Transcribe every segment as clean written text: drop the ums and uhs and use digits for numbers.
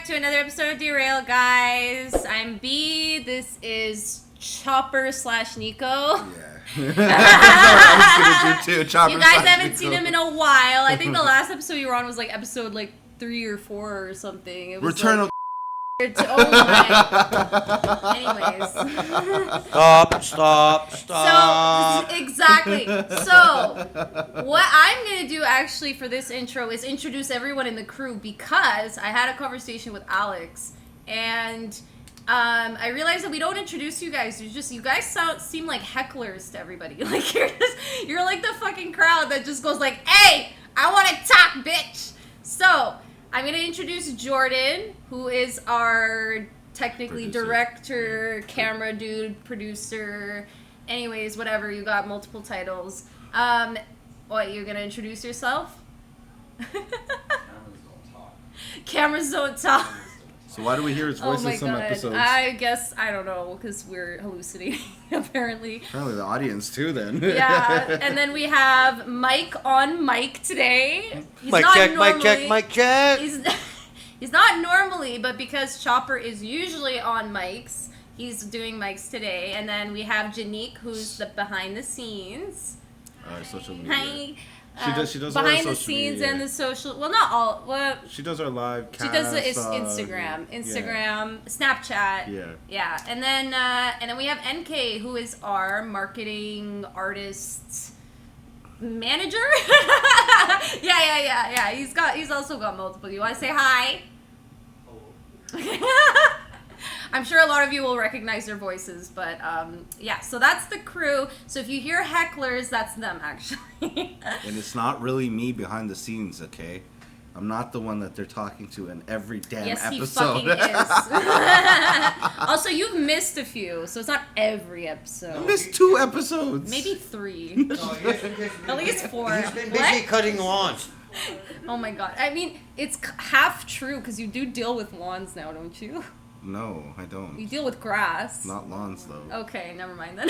back to another episode of Derailed, guys. I'm B. This is Chopper/Nico. Yeah. I was gonna do too. Chopper. You guys haven't seen him in a while. I think the last episode you were on was like episode 3 or 4 or something. It was Return of. Oh my. Anyways. Stop. So, exactly. So, what I'm going to do actually for this intro is introduce everyone in the crew because I had a conversation with Alex and I realized that we don't introduce you guys. You guys seem like hecklers to everybody. Like you're like the fucking crowd that just goes like, "Hey, I want to talk, bitch." So, I'm going to introduce Jordan, who is our technically director, camera dude, producer, anyways, whatever. You got multiple titles. What, you're going to introduce yourself? Cameras don't talk. So why do we hear his voice in some episodes? I guess, I don't know, because we're hallucinating, apparently. Apparently the audience too, then. Yeah, and then we have Mike on mic today. Mic check. He's not normally, but because Chopper is usually on mics, he's doing mics today. And then we have Janique, who's the behind the scenes. Social media. Hi. She does behind all the scenes media. and the social. Well, not all. Well, she does our live cast. she does the Instagram, Snapchat. Yeah. And then we have NK, who is our marketing artist manager. yeah. He's also got multiple. You want to say hi? Hello. I'm sure a lot of you will recognize their voices, but yeah, so that's the crew. So if you hear hecklers, that's them, actually. And it's not really me behind the scenes, okay? I'm not the one that they're talking to in every damn episode. Yes, he fucking is. Also, you've missed a few, so it's not every episode. I missed 2 episodes. Maybe 3. At least 4. He's been busy cutting lawns. Oh my god. I mean, it's half true, because you do deal with lawns now, don't you? No, I don't. You deal with grass. Not lawns, though. Okay, never mind then.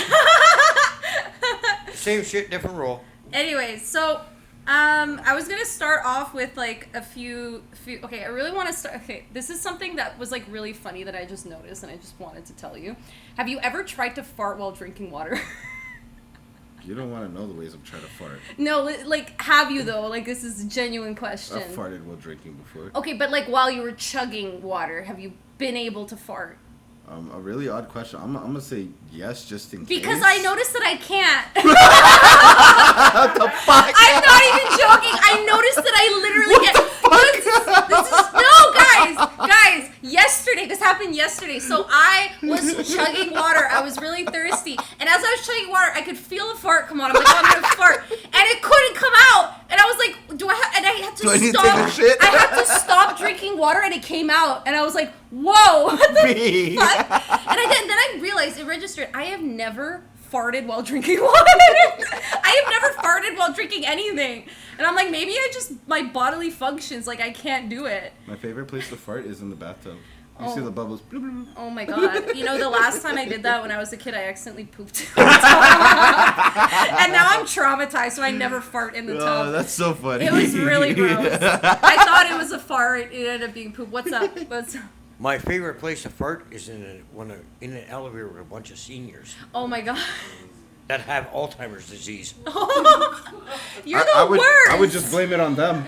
Same shit, different role. Anyways, so I was gonna start off with like a few. Okay, I really want to start. Okay, this is something that was like really funny that I just noticed, and I just wanted to tell you. Have you ever tried to fart while drinking water? You don't want to know the ways I'm trying to fart. No, like, have you though? Like, this is a genuine question. I've farted while drinking before. Okay, but like while you were chugging water, have you been able to fart? A really odd question. I'm gonna say yes, just in case. Because I noticed that I can't. What the fuck? I'm not even joking. I noticed that I literally can't. Guys, yesterday, this happened yesterday. So I was chugging water. I was really thirsty. And as I was chugging water, I could feel a fart come on. I'm like, oh, I'm gonna fart. And it couldn't come out. And I was like, I had to stop. I had to stop drinking water and it came out. And I was like, whoa, what the fuck? And then I realized, it registered, I have never farted while drinking water. I have never farted while drinking anything. And I'm like, maybe my bodily functions, like I can't do it. My favorite place to fart is in the bathtub. You see the bubbles. Oh my god. You know, the last time I did that when I was a kid, I accidentally pooped. And now I'm traumatized, so I never fart in the tub. Oh, that's so funny. It was really gross. I thought it was a fart. It ended up being poop. What's up? My favorite place to fart is in an elevator with a bunch of seniors Oh my god. that have Alzheimer's disease. You're the worst. I would just blame it on them.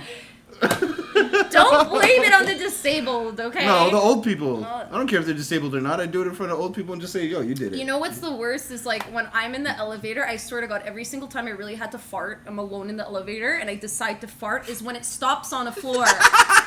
Don't blame it on the disabled, okay? No, the old people. I don't care if they're disabled or not. I do it in front of old people and just say, yo, you did it. You know what's the worst is like when I'm in the elevator, I swear to God, every single time I really had to fart, I'm alone in the elevator and I decide to fart is when it stops on a floor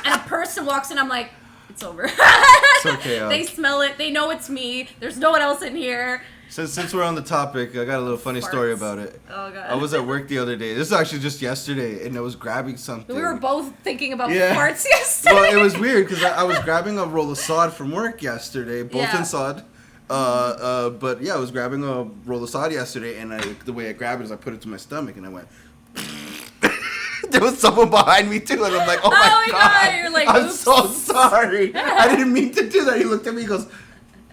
and a person walks in, I'm like, it's over. It's okay. They smell it. They know it's me. There's no one else in here. Since we're on the topic, I got a little funny story about it. Oh, God. I was at work the other day. This is actually just yesterday, and I was grabbing something. We were both thinking about farts yesterday. Well, it was weird because I was grabbing a roll of sod from work yesterday, both in sod. But yeah, I was grabbing a roll of sod yesterday, and the way I grabbed it is I put it to my stomach, and I went. There was someone behind me too, and I'm like, oh my god. You're like, I'm oops. so sorry. I didn't mean to do that. He looked at me, he goes,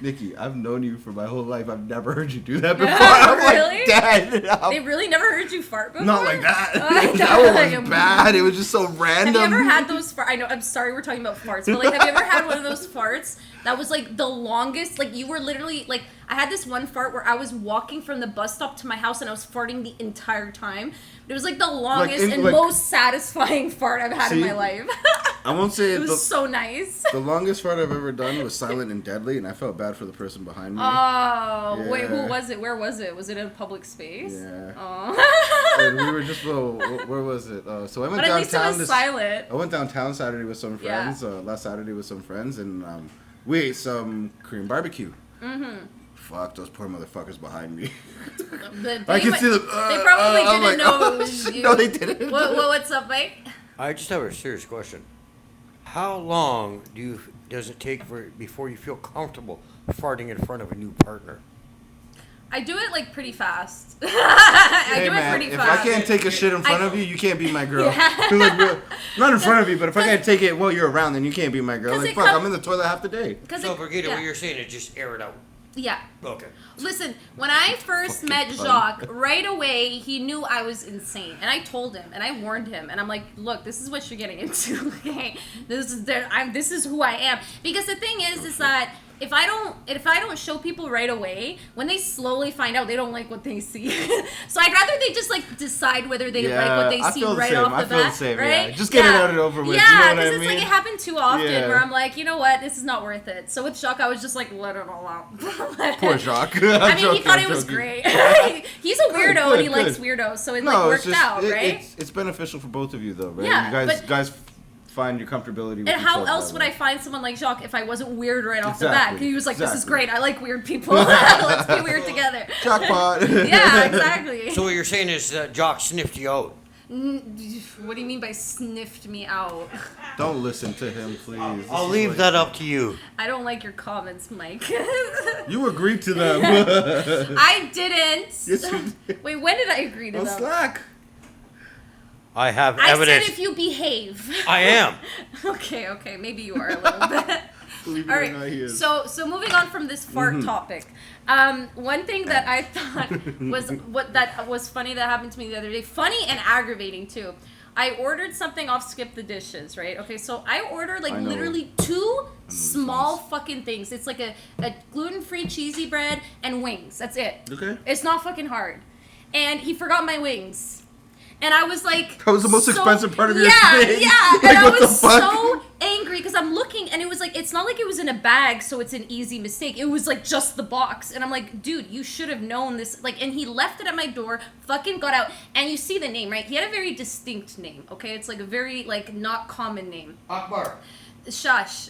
Nikki, I've known you for my whole life. I've never heard you do that before. I'm Really? like, Dad. They really never heard you fart before? Not like that. Oh, That was bad. It was just so random. Have you ever had those farts? I know, I'm sorry we're talking about farts, but like, have you ever had one of those farts that was like the longest? Like, you were literally, like, I had this one fart where I was walking from the bus stop to my house and I was farting the entire time. It was like the longest and most satisfying fart I've had in my life. I won't say it was so nice. The longest fart I've ever done was silent and deadly, and I felt bad for the person behind me. Oh, yeah. Wait, who was it? Where was it? Was it in a public space? Yeah. Oh. And we were just, where was it? So I went but downtown. At least it was silent. I went downtown Saturday with some friends, last Saturday with some friends, and we ate some Korean barbecue. Mm-hmm. Fuck, those poor motherfuckers behind me. I can see them. They probably didn't know it was you. No, they didn't. What's up, Mike? I just have a serious question. How long does it take before you feel comfortable farting in front of a new partner? I do it like pretty fast. I do it pretty fast. If I can't take a shit in front of you, you can't be my girl. Like, not in front of you, but if I can't take it while you're around, then you can't be my girl. Like, fuck, I'm in the toilet half the day. So, Brigitte, what you're saying is just air it out. Yeah. Okay. Listen, when I first met Jacques, right away he knew I was insane, and I told him, and I warned him, and I'm like, look, this is what you're getting into. Okay, this is who I am. Because the thing is that if I don't show people right away, when they slowly find out, they don't like what they see. So I'd rather they just like decide whether they like what they see right off the bat. I feel the same. Right? Yeah. Just get it out and over with. Yeah, you know because it's like it happened too often where I'm like, you know what, this is not worth it. So with Jacques, I was just like, let it all out. Poor Jacques. I mean, he thought it was great. He's a weirdo and he likes weirdos, so it worked out, right? It's beneficial for both of you though, right? Yeah, you guys find your comfortability with and how other, else would I find someone like Jacques if I wasn't weird right off the bat? He was like, this is great. I like weird people. Let's be weird together. Jackpot. Yeah, exactly. So what you're saying is Jacques sniffed you out. What do you mean by sniffed me out? Don't listen to him, please. I'll leave that up to you. I don't like your comments, Mike. You agreed to them. I didn't. Yes, you did. Wait, when did I agree to them? Slack. I have evidence. I said if you behave. I am. Okay, maybe you are a little bit. All right. So moving on from this fart topic, one thing that I thought was funny that happened to me the other day, funny and aggravating too. I ordered something off Skip the Dishes, right? Okay, so I ordered like literally 2 small fucking things. It's like a gluten-free cheesy bread and wings. That's it. Okay. It's not fucking hard. And he forgot my wings. And I was like... That was the most expensive part of your thing. Yeah, like, and I was so angry because I'm looking and it was like, it's not like it was in a bag, so it's an easy mistake. It was like just the box. And I'm like, dude, you should have known this. Like, and he left it at my door, fucking got out. And you see the name, right? He had a very distinct name, okay? It's like a very, like, not common name. Akbar. Shush.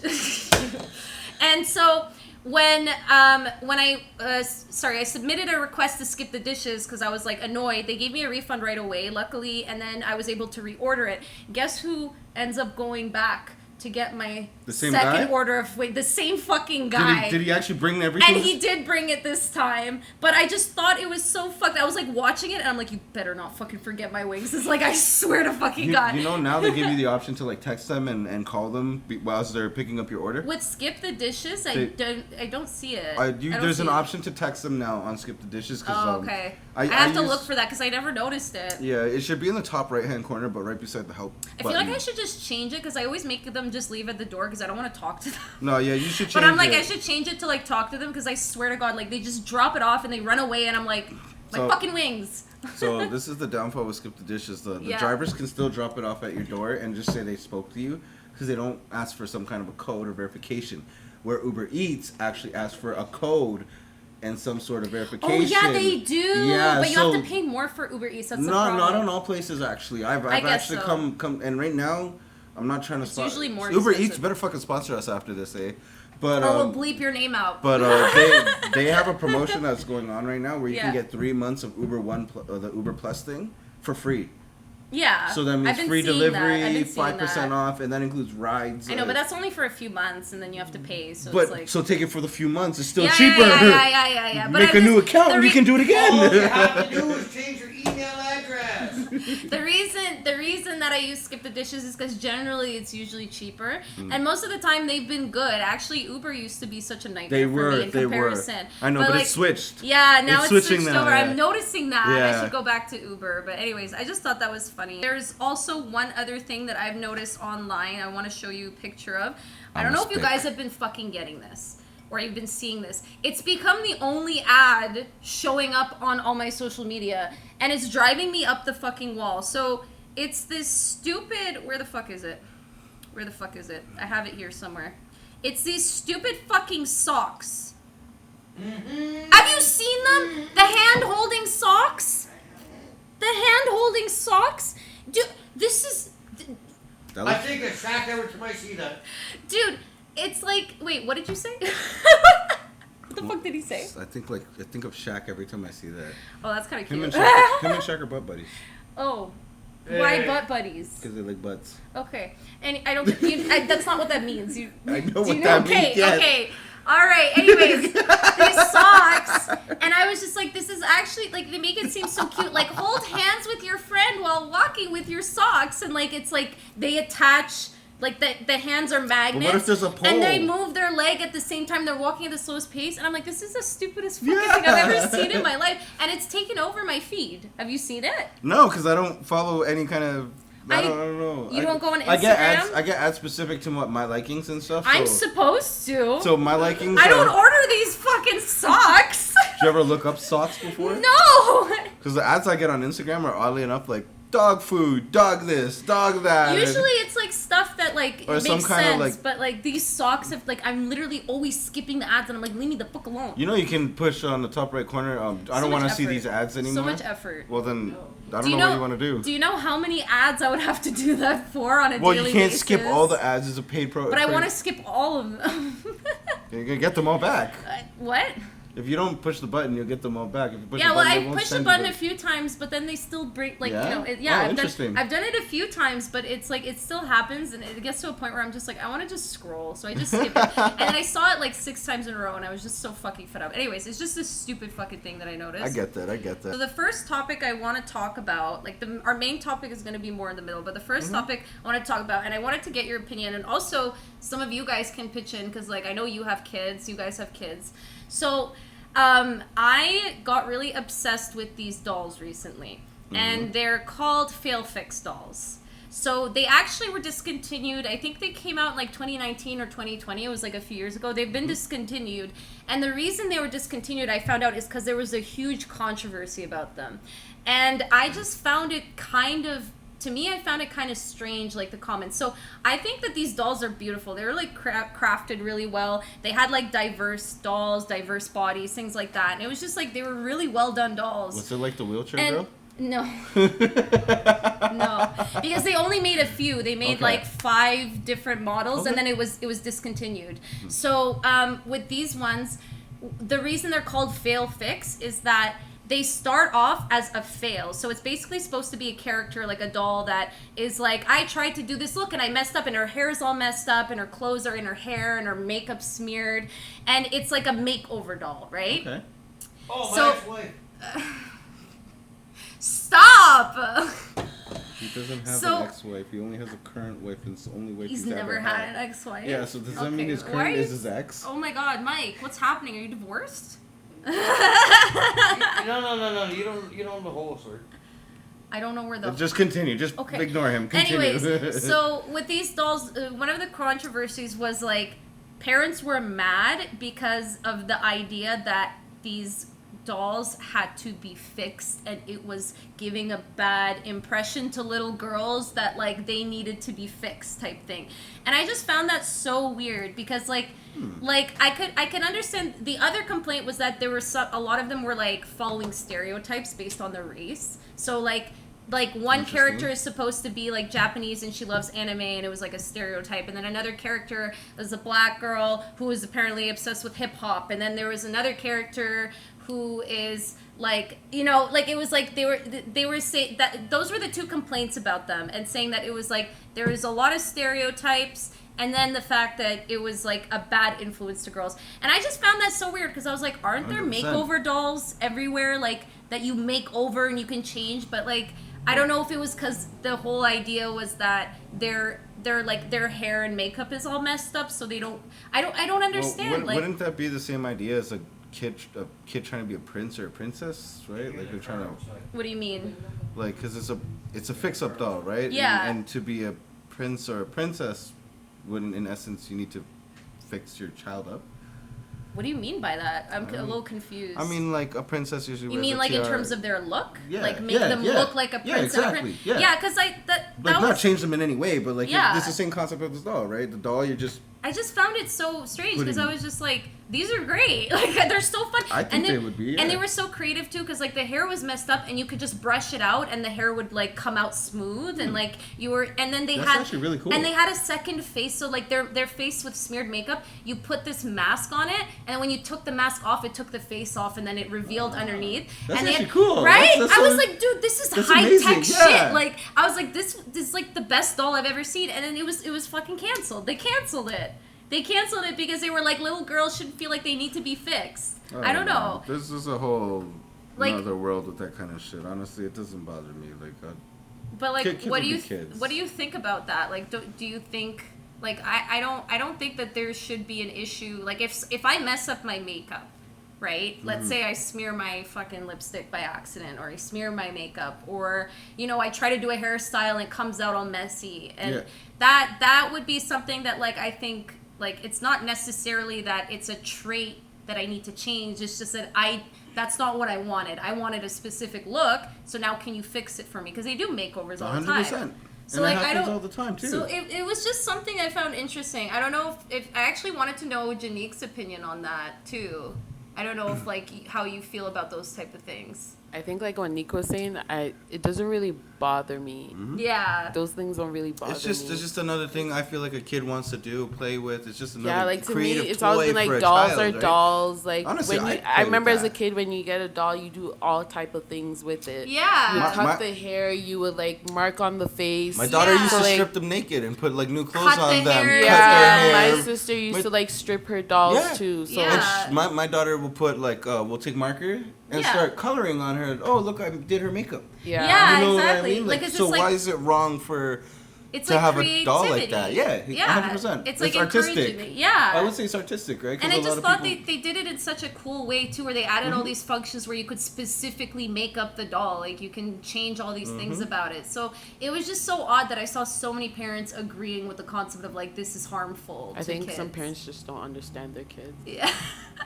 And so... When I submitted a request to Skip the Dishes because I was like annoyed. They gave me a refund right away, luckily, and then I was able to reorder it. Guess who ends up going back to get my second order of the same fucking guy. Did he actually bring everything? And he did bring it this time, but I just thought it was so fucked. I was like watching it and I'm like, you better not fucking forget my wings. It's like, I swear to fucking God. You know, now they give you the option to like text them and call them whilst they're picking up your order. With Skip the Dishes, I don't see it. There's an option to text them now on Skip the Dishes. Oh, okay. I have to look for that because I never noticed it. Yeah, it should be in the top right-hand corner, but right beside the help button. I feel like I should just change it because I always make them just leave at the door because I don't want to talk to them. No, yeah, you should change it. But I'm like, I should change it to like talk to them because I swear to God, like they just drop it off and they run away and I'm like, my fucking wings. So this is the downfall with Skip the Dishes. The drivers can still drop it off at your door and just say they spoke to you because they don't ask for some kind of a code or verification. Where Uber Eats actually asks for a code and some sort of verification. Oh yeah, they do. Yeah, but you have to pay more for Uber Eats. That's the problem. Not on all places actually. I've actually come and right now I'm not trying to sponsor. Usually more Uber expensive. Eats better fucking sponsor us after this, eh? But or we'll bleep your name out. But they have a promotion that's going on right now where you can get 3 months of Uber the Uber Plus thing for free. Yeah. So that means free delivery, 5% off, and that includes rides. I know, but that's only for a few months, and then you have to pay. So it's like, so take it for the few months. It's still cheaper. Yeah. Make a new account, and you can do it again. All you have to do is change your email address. The reason that I use Skip the Dishes is because generally it's usually cheaper, and most of the time they've been good. Actually, Uber used to be such a nightmare for me in comparison. I know, but like, it switched. Yeah, now it's switched now, over. yeah. I'm noticing that. Yeah. I should go back to Uber. But anyways, I just thought that was funny. There's also one other thing that I've noticed online. I want to show you a picture of. I don't know if you guys have been fucking getting this. Or you've been seeing this. It's become the only ad showing up on all my social media, and it's driving me up the fucking wall. So it's this stupid. Where the fuck is it? Where the fuck is it? I have it here somewhere. It's these stupid fucking socks. Mm-hmm. Have you seen them? The hand holding socks. The hand holding socks. Dude, this is. I think it's shocked every time I see that. Dude. It's like, wait, what did you say? What the fuck did he say? I think of Shaq every time I see that. Oh, that's kind of cute. Him and Shaq are butt buddies. Oh, why butt buddies? Because they like butts. Okay, and I don't. That's not what that means. I know what that means. Yes. Okay. All right. Anyways, these socks, and I was just like, this is actually like they make it seem so cute. Like hold hands with your friend while walking with your socks, and like it's like they attach. Like the hands are magnets. But what if there's a pole? And they move their leg at the same time they're walking at the slowest pace. And I'm like, this is the stupidest fucking thing I've ever seen in my life. And it's taken over my feed. Have you seen it? No, because I don't follow any kind of. I don't know. You don't go on Instagram? I get ads specific to my likings and stuff. So, I'm supposed to. So my likings. I don't order these fucking socks. Did you ever look up socks before? No. Because the ads I get on Instagram are oddly enough like dog food, dog this, dog that. Usually it's like stuff that like or makes some kind sense, of like, but like these socks have like I'm literally always skipping the ads and I'm like leave me the fuck alone. You know you can push on the top right corner. I don't want to see these ads anymore. So much effort. Well then, I don't know what you want to do. Do you know how many ads I would have to do that for on a daily basis? Well, you can't skip all the ads as a paid pro. But I want to skip all of them. You're gonna get them all back. What? If you don't push the button, you'll get them all back. If you push yeah, the well, button, I pushed the button a few times, but then they still break. Like, yeah? you know, I've done it a few times, but it's like it still happens, and it gets to a point where I'm just like, I want to just scroll, so I just skip it. And then I saw it like 6 times in a row, and I was just so fucking fed up. Anyways, it's just this stupid fucking thing that I noticed. I get that. So the first topic I want to talk about, like our main topic is going to be more in the middle, but the first topic I want to talk about, and I wanted to get your opinion, and also some of you guys can pitch in because like I know you have kids, you guys have kids, so. I got really obsessed with these dolls recently, and they're called Failfix Dolls. So they actually were discontinued. I think they came out in like 2019 or 2020. It was like a few years ago. They've been discontinued. And the reason they were discontinued, I found out, is because there was a huge controversy about them. And I just found it to me, I found it kind of strange, like the comments. So I think that these dolls are beautiful. They were like crafted really well. They had like diverse dolls, diverse bodies, things like that. And it was just like they were really well done dolls. Was it like the wheelchair girl? No. No. Because they only made a few. They made like 5 different models, and then it was discontinued. So with these ones, the reason they're called Failfix is that they start off as a fail. So it's basically supposed to be a character, like a doll that is like, I tried to do this look and I messed up, and her hair's all messed up, and her clothes are in her hair, and her makeup smeared. And it's like a makeover doll, right? Okay. Oh, So- my ex-wife. Stop! He doesn't have So- an ex-wife. He only has a current wife, and it's the only wife He's he's never ever had an ex-wife. Yeah, so does that mean Okay, his why current are you- is his ex? Oh my god, Mike, what's happening? Are you divorced? No. You don't know the whole story. I don't know where the... Just continue. Just Okay. ignore him. Continue. Anyways, so with these dolls, one of the controversies was like parents were mad because of the idea that these dolls had to be fixed, and it was giving a bad impression to little girls that like they needed to be fixed type thing. And I just found that so weird because like I could understand. The other complaint was that there were a lot of them were like following stereotypes based on their race. So like one character is supposed to be like Japanese and she loves anime, and it was like a stereotype. And then another character was a black girl who was apparently obsessed with hip hop. And then there was another character who is like, you know, like it was like they were saying that those were the 2 complaints about them, and saying that it was like there was a lot of stereotypes, and then the fact that it was like a bad influence to girls. And I just found that so weird because I was like, aren't there 100%. makeover dolls everywhere, like that you make over and you can change? But like I don't know if it was because the whole idea was that their hair and makeup is all messed up, so they don't. I don't understand. Well, wouldn't that be the same idea as a kid trying to be a prince or a princess, right? Like they're trying to. What do you mean? Like, because it's a fix-up doll, right? Yeah. And to be a prince or a princess, wouldn't in essence you need to fix your child up? What do you mean by that? I'm a little confused. I mean, like, a princess usually You wears mean a like in tiara. terms of their look? Yeah, Like make them look like a prince. Yeah, exactly. Yeah, because that Like, was... not change them in any way, but, like, Yeah. it's the same concept of this doll, right? The doll, you're just... I just found it so strange because I Putting- was just like, these are great. Like, they're so fun. I think they would be, yeah. And they were so creative, too, because, like, the hair was messed up and you could just brush it out and the hair would, like, come out smooth and, like, you were... And then they That's had... actually really cool. And they had a second face, so, like, their face with smeared makeup, you put this mask on it, and when you took the mask off, it took the face off, and then it revealed underneath. That's and they actually had, cool. Right? That's I was so- like, dude, this is that's high-tech amazing, yeah. shit. Like, I was like, this is, like, the best doll I've ever seen, and then it was fucking canceled. They canceled it. They canceled it because they were like, little girls should feel like they need to be fixed. I don't know. This is a whole Like- another world with that kind of shit. Honestly, it doesn't bother me. Like, But like, Kids what do will you be kids. what do you think about that? Like, do you think like I don't think that there should be an issue. Like, if I mess up my makeup, right? Let's say I smear my fucking lipstick by accident, or I smear my makeup, or I try to do a hairstyle and it comes out all messy, and Yeah. that would be something that like I think like it's not necessarily that it's a trait that I need to change. It's just that that's not what I wanted. I wanted a specific look. So now can you fix it for me? Because they do makeovers all the time. 100%. So And like it I happens don't all the time too. So it was just something I found interesting. I don't know if I actually wanted to know Janique's opinion on that too. I don't know if like how you feel about those type of things. I think like what Nico was saying, it doesn't really bother me. Yeah. Those things don't really bother It's just me. it's just another thing I feel like a kid wants to do, play with. It's just another like to me, creative it's toy always been for like a dolls child, are right? dolls. Like Honestly, when I'd you, play I with remember as a that. kid when you get a doll, you do all type of things with it. Yeah. You My- cut the hair, you would like mark on the face. My daughter Yeah. used to So, like, strip them naked and put like new clothes Cut on the them. hair. Cut Yeah, their hair. my sister used My- to like strip her dolls Yeah. too. So Yeah. My daughter will put like we'll take marker and Yeah. start coloring on her. Oh, look, I did her makeup. yeah. Yeah. You know exactly. what I mean? Like, it's so just, like- why is it wrong for It's to like have creativity. a doll like that? Yeah, Yeah. 100%. It's like artistic. encouraging it. Yeah. I would say it's artistic, right? 'Cause And I a lot just of thought people- they did it in such a cool way too, where they added Mm-hmm. all these functions where you could specifically make up the doll. Like you can change all these things Mm-hmm. about it. So it was just so odd that I saw so many parents agreeing with the concept of like this is harmful. I to think kids. some parents just don't understand their kids, Yeah.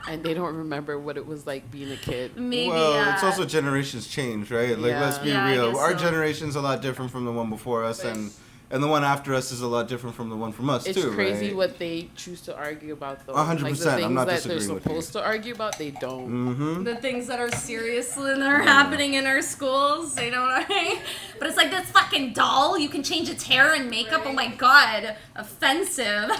and they don't remember what it was like being a kid. Maybe. Well, it's also generations change, right? Like, Yeah. let's be Yeah, I real. guess Our so. generation's a lot different from the one before us, and the one after us is a lot different from the one from us, It's too, crazy right? what they choose to argue about, though. 100%, Like, the things I'm not that they're disagreeing with you. supposed to argue about, they don't. Mm-hmm. the things that are serious and are happening in our schools. You know what I mean? But it's like this fucking doll. You can change its hair and makeup. Oh my god, offensive.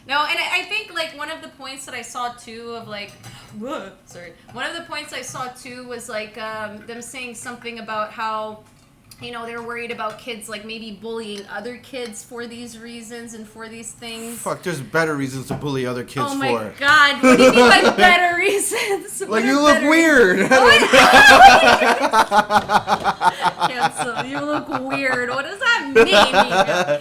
No, and I think like one of the points that I saw too of like, one of the points I saw too was like them saying something about how, they're worried about kids like maybe bullying other kids for these reasons and for these things. Fuck, there's better reasons to bully other kids Oh for. my god, what do you mean by better reasons? What Like, are you look better- weird. Cancel. You look weird. What does that mean?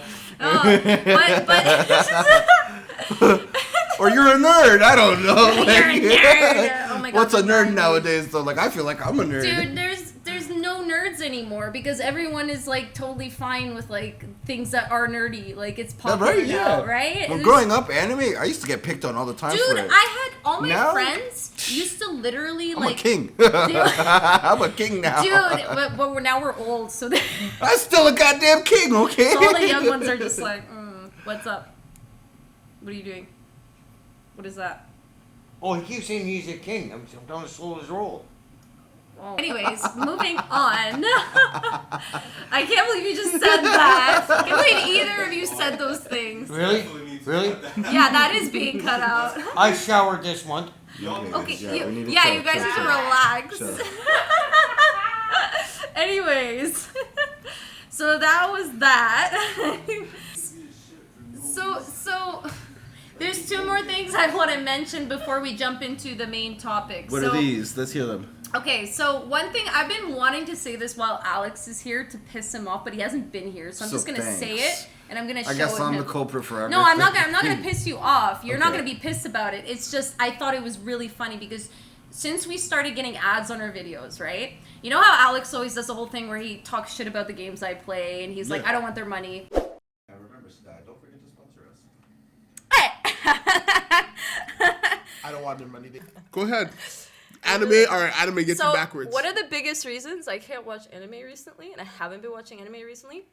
Or you're a nerd. I don't know. You're a nerd. Oh my god. What's a nerd remind me. nowadays, though? Like, I feel like I'm a nerd. Dude, there's no nerds anymore because everyone is like totally fine with like things that are nerdy. Like it's popular right, yeah. now, right? Well, And growing up, anime, I used to get picked on all the time dude, for it. I had all my Now? friends used to literally I'm like a king. I'm a king now. Dude, but now we're old, so, I'm still a goddamn king, okay? so all the young ones are just like, what's up? What are you doing? What is that? Oh, he keeps saying he's a king. I'm trying to slow his roll. Oh. Anyways, moving on. I can't believe you just said that. I can't believe either of you said those things. Really? Really? Yeah, that is being cut out. I showered this month. Okay, Yeah, we need to you chill, guys chill, need to chill. relax. Chill. Anyways, so that was that. So there's two more things I want to mention before we jump into the main topic. What so, are these? Let's hear them. Okay, so one thing I've been wanting to say this while Alex is here to piss him off, but he hasn't been here, so I'm just gonna say it and I'm gonna show it. I guess I'm him. the culprit for everything. No, I'm not gonna piss you off. You're not Okay. gonna be pissed about it. It's just I thought it was really funny because since we started getting ads on our videos, right? You know how Alex always does the whole thing where he talks shit about the games I play and he's like, Yeah. I don't want their money. I remember, Sky. Don't forget to sponsor us. I don't want their money. Go ahead. Anime gets you backwards. One of the biggest reasons I can't watch anime recently, and I haven't been watching anime recently,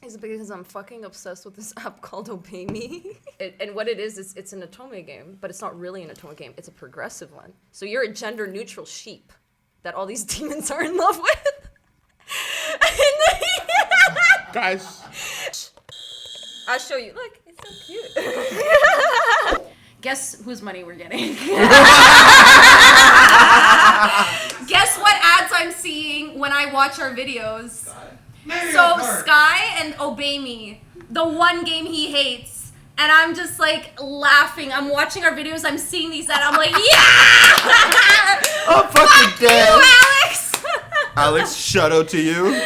is because I'm fucking obsessed with this app called Obey Me. And what it is it's an otome game, but it's not really an otome game. It's a progressive one. So you're a gender-neutral sheep that all these demons are in love with. Guys. I'll show you. Look, it's so cute. Guess whose money we're getting. Guess what ads I'm seeing when I watch our videos. So Sky and Obey Me, the one game he hates, and I'm just like laughing. I'm watching our videos. I'm seeing these ads. I'm like, yeah! I'm fucking dead. You, Alex. Alex, shout out to you.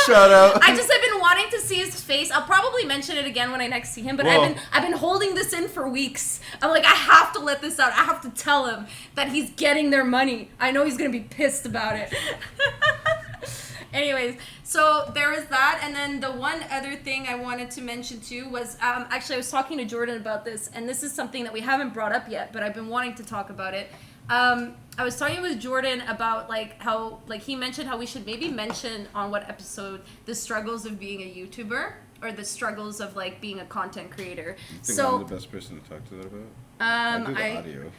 Shout out. I just have been wanting to see his face. I'll probably mention it again when I next see him, but Whoa. I've been holding this in for weeks. I'm like, I have to let this out. I have to tell him that he's getting their money. I know he's gonna be pissed about it. Anyways, so there was that, and then the one other thing I wanted to mention too was actually I was talking to Jordan about this, and this is something that we haven't brought up yet, but I've been wanting to talk about it. I was talking with Jordan about how he mentioned how we should maybe mention on what episode the struggles of being a YouTuber or the struggles of like being a content creator. I think So I'm the best person to talk to that about. I do the audio.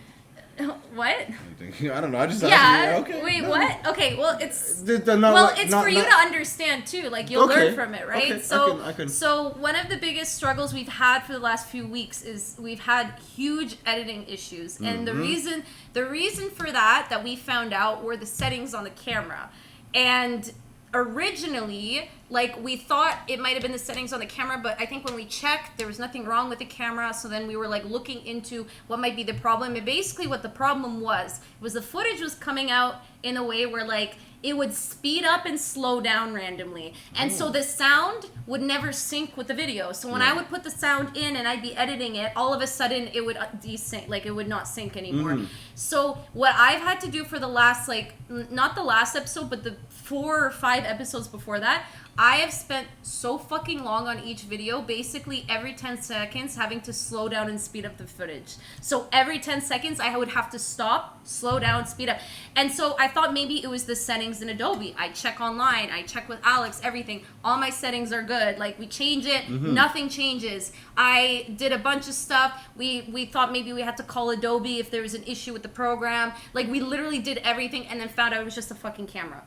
What? I don't know. I just Yeah. asked you. Okay. Wait, no. what? Okay, well it's No, well, it's not- for you not- to understand too. Like you'll Okay, learn from it, right? okay, So, I can. so one of the biggest struggles we've had for the last few weeks is we've had huge editing issues, and Mm-hmm. the reason for that we found out were the settings on the camera, and originally, like, we thought it might have been the settings on the camera, but I think when we checked, there was nothing wrong with the camera, so then we were, like, looking into what might be the problem, and basically what the problem was the footage was coming out in a way where, like, it would speed up and slow down randomly, and so the sound would never sync with the video. So when I would put the sound in and I'd be editing it, all of a sudden it would desync, like it would not sync anymore. So what I've had to do for the last, like, not the last episode, but the 4 or 5 episodes before that, I have spent so fucking long on each video, basically every 10 seconds having to slow down and speed up the footage. So every 10 seconds I would have to stop, slow down, speed up. And so I thought maybe it was the settings in Adobe. I check online, I check with Alex, everything. All my settings are good. Like, we change it, nothing changes. I did a bunch of stuff. We thought maybe we had to call Adobe if there was an issue with the program. Like, we literally did everything and then found out it was just a fucking camera.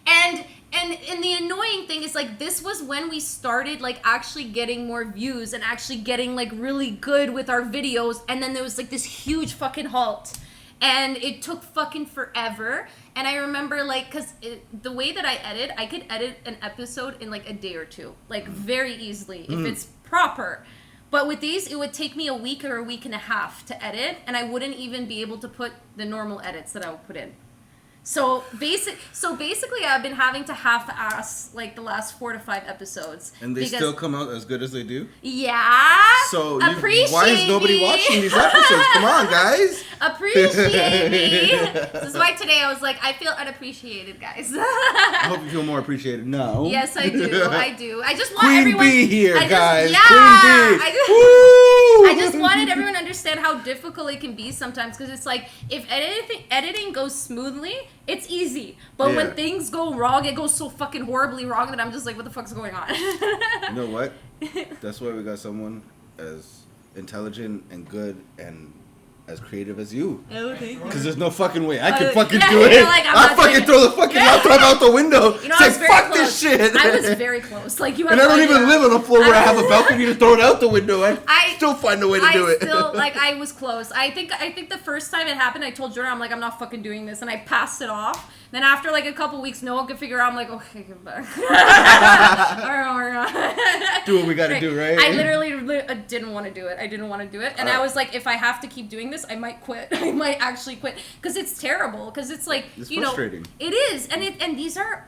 And the annoying thing is, like, this was when we started, like, actually getting more views and actually getting, like, really good with our videos, and then there was, like, this huge fucking halt. And it took fucking forever. And I remember, like, because the way that I could edit an episode in, like, a day or two. Like, very easily, if it's proper. But with these, it would take me a week or a week and a half to edit, and I wouldn't even be able to put the normal edits that I would put in. So basically, I've been having to half-ass, like, the last 4 to 5 episodes. And they because- still come out as good as they do? Yeah. So appreciate why is nobody me. watching these episodes? Come on, guys. Appreciate me. This is why today I was like, I feel unappreciated, guys. I hope you feel more appreciated now. Yes, I do. I do. I just want Queen everyone. Bee here, guys. Yeah. Queen Bee. I just wanted everyone to understand how difficult it can be sometimes, because it's like, if editing goes smoothly, it's easy. But when Yeah. things go wrong, it goes so fucking horribly wrong that I'm just like, what the fuck's going on? You know what? That's why we got someone as intelligent and good and as creative as you. Okay. Because there's no fucking way I could fucking yeah, do you're it. like, I'm I'll not doing fucking it. throw the fucking laptop out the window. You know, I was Say, very fuck close. this shit. I was very close. Like, you have And I no don't even idea. live on a floor where I have a balcony to throw it out the window. I still find a way to do it. I was close. I think the first time it happened, I told Jordan, I'm like, I'm not fucking doing this, and I passed it off. Then after like a couple weeks, no one could figure out. I'm like, okay, get back. Do what we gotta do, right? I literally didn't want to do it. I didn't want to do it, and I was like, if I have to keep doing this, I might quit. I might actually quit because it's terrible. Because it's like It's you know, frustrating. it is, and these are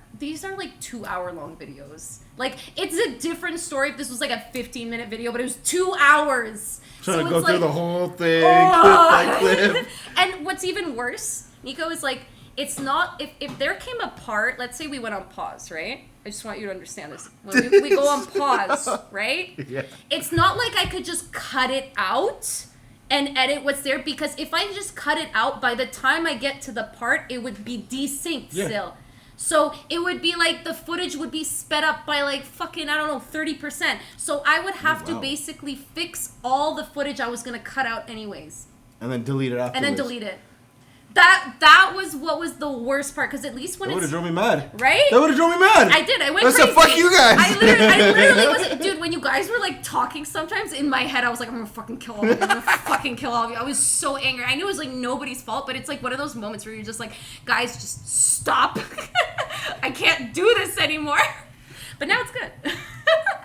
like 2-hour long videos. Like it's a different story if this was like a 15-minute video, but it was 2 hours. Trying So to go it's through like, the whole thing, oh. clip by clip. And what's even worse, Nico, is like, it's not, if there came a part, let's say we went on pause, right? I just want you to understand this. When we go on pause, right? Yeah. It's not like I could just cut it out and edit what's there, because if I just cut it out, by the time I get to the part, it would be desynced still. So it would be like the footage would be sped up by like fucking, I don't know, 30%. So I would have to basically fix all the footage I was going to cut out anyways. And then delete it afterwards. And then delete it. That was what was the worst part, because at least when That would it's... have drove me mad. Right? That would have drove me mad. I did. I went I crazy. said, fuck you guys. I literally was... Dude, when you guys were like talking sometimes, in my head I was like, I'm gonna fucking kill all of you. I'm gonna fucking kill all of you. I was so angry. I knew it was like nobody's fault, but it's like one of those moments where you're just like, guys, just stop. I can't do this anymore. But now it's good.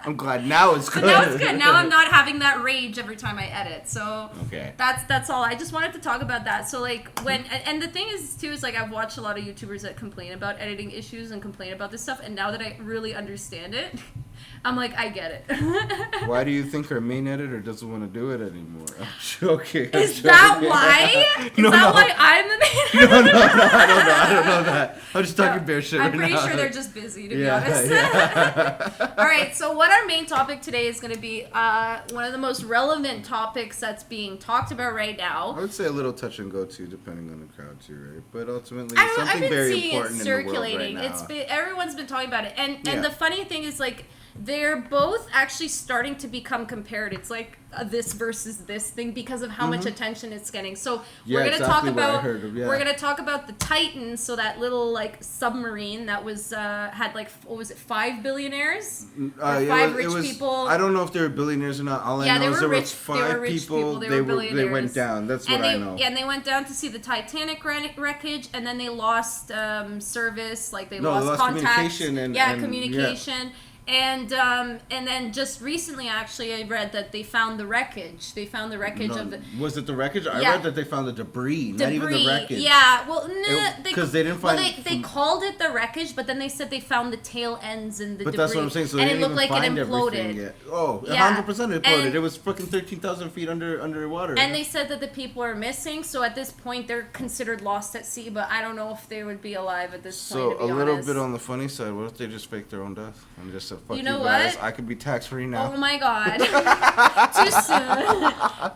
I'm glad now it's good. But now it's good. Now I'm not having that rage every time I edit. So Okay. that's all. I just wanted to talk about that. So like and the thing is too is like I've watched a lot of YouTubers that complain about editing issues and complain about this stuff, and now that I really understand it, I'm like, I get it. Why do you think our main editor doesn't want to do it anymore? I'm joking. Is that why? Is that why I'm the main editor? No, I don't know that. I'm just talking bare shit I'm right pretty now. sure they're just busy, to be honest. All right, so what our main topic today is going to be one of the most relevant topics that's being talked about right now. I would say a little touch and go too, depending on the crowd too, right? But ultimately, I've something been very seeing it important in the world circulating. right now. Everyone's been talking about it, and Yeah. the funny thing is like they're both actually starting to become compared. It's like this versus this thing because of how much attention it's getting. So Yeah, we're gonna exactly talk what I about heard of, yeah. we're gonna talk about the Titan, so that little like submarine that was had like what was it, 5 billionaires or 5 rich people. I don't know if they were billionaires or not. All I Yeah, know they is were there rich- was they were 5 rich people. they were They billionaires. went down. That's what I know. Yeah, and they went down to see the Titanic wreckage, and then they lost service, like they lost contact. Communication and communication. And then just recently, actually, I read that they found the wreckage. They found the wreckage No, of the was it the wreckage? I Yeah. read that they found the debris, not even the wreckage. Yeah, well, Because they didn't find. they called it the wreckage, but then they said they found the tail ends and the But debris. that's what I'm saying. So and they it didn't looked even like find it imploded. everything yet. Oh, Yeah. 100% it imploded. And- It was fucking 13,000 feet underwater. And they said that the people are missing, so at this point they're considered lost at sea. But I don't know if they would be alive at this point. So to be a little honest. bit on the funny side. What if they just faked their own death and just said, "Fuck You you, know guys, what? I could be tax free now." Oh my god. Too soon.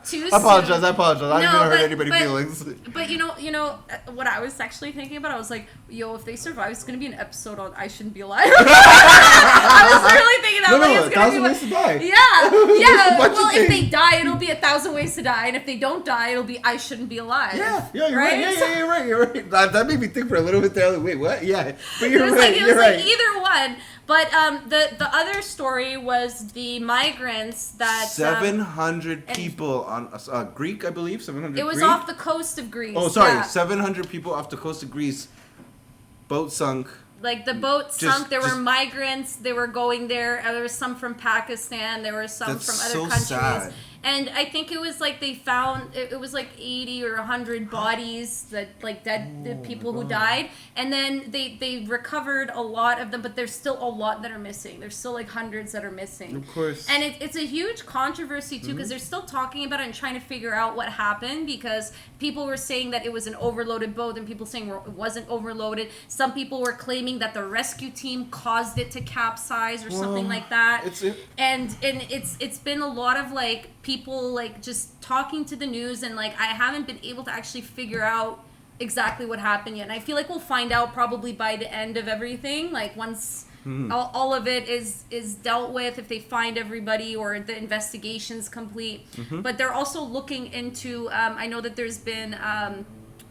Too I apologize. soon. I apologize. I didn't No, mean to hurt but- anybody's but- feelings. But you know what I was actually thinking about? I was like, yo, if they survive, it's gonna be an episode on I Shouldn't Be Alive. I was literally thinking that. No, like, no, it's gonna be 1,000 ways to die. Yeah. What Well, you if they think? die, it'll be 1,000 ways to die, and if they don't die, it'll be I Shouldn't Be Alive. Yeah, you're right. You're right. You're right. That made me think for a little bit there. Like, wait, what? Yeah, but you're It was right. like it You're was right. like either one. But the other story was the migrants that 700 people on Greek, I believe. 700. it was Greek? off the coast of Greece. Oh, sorry. yeah. 700 people off the coast of Greece. Boat sunk. Like the boat Just- sunk. There were just- migrants. They were going there. There was some from Pakistan. There were some That's from other so countries. sad. And I think it was like they found it was like 80 or 100 bodies that like dead people who died, and then they recovered a lot of them, but there's still a lot that are missing. There's still like hundreds that are missing. Of course. And it's a huge controversy too, because they're still talking about it and trying to figure out what happened, because people were saying that it was an overloaded boat and people saying it wasn't overloaded. Some people were claiming that the rescue team caused it to capsize or something like that. And it's been a lot of like people like just talking to the news, and like I haven't been able to actually figure out exactly what happened yet. And I feel like we'll find out probably by the end of everything, like once all of it is dealt with, if they find everybody or the investigation's complete. But they're also looking into I know that there's been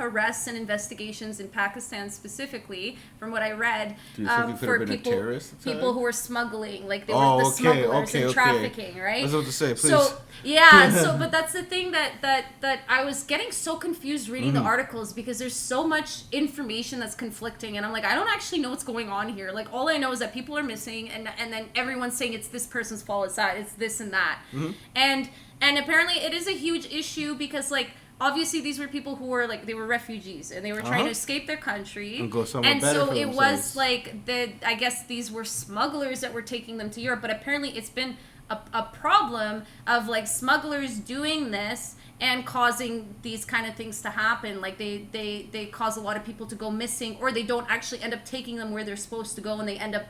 arrests and investigations in Pakistan specifically, from what I read, Do you think it could for have been a people terrorist attack? people who were smuggling, like they Oh, were the okay, smugglers okay, and okay. trafficking, right? I was about to say, please. So yeah, but that's the thing that I was getting so confused reading Mm-hmm. the articles, because there's so much information that's conflicting, and I'm like, I don't actually know what's going on here. Like, all I know is that people are missing, and then everyone's saying it's this person's fault, it's this and that, Mm-hmm. and apparently it is a huge issue, because like, obviously these were people who were like, they were refugees and they were trying to escape their country, And go somewhere and better so for it themselves. was like I guess these were smugglers that were taking them to Europe, but apparently it's been a problem of like smugglers doing this and causing these kind of things to happen. Like they cause a lot of people to go missing, or they don't actually end up taking them where they're supposed to go, and they end up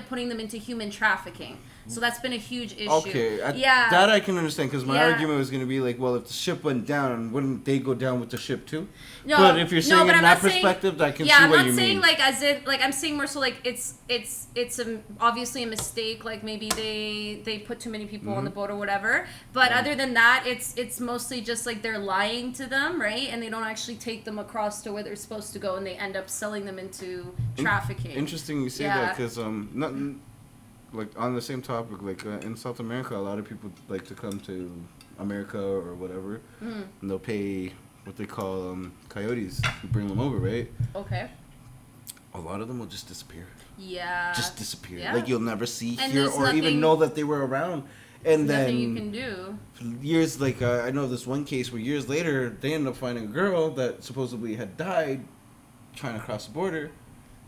putting them into human trafficking. So that's been a huge issue. Okay, that I can understand, because my argument was going to be like, well, if the ship went down, wouldn't they go down with the ship too? No, but if you're saying but in I'm that not saying- perspective, I can yeah, see I'm what not you saying mean. like as if like, I'm saying more so like it's obviously a mistake. Like maybe they put too many people on the boat or whatever. But other than that, it's mostly just like they're lying to them, right? And they don't actually take them across to where they're supposed to go, and they end up selling them into trafficking. Interesting you say Yeah. that, because like on the same topic, like in South America, a lot of people like to come to America or whatever, and they'll pay what they call coyotes to bring them over, right? Okay. A lot of them will just disappear. Yeah. Just disappear. Yeah. Like you'll never see, And hear, there's or even nothing- know that they were around. And Nothing then you can do. years, like I know this one case where years later they ended up finding a girl that supposedly had died trying to cross the border,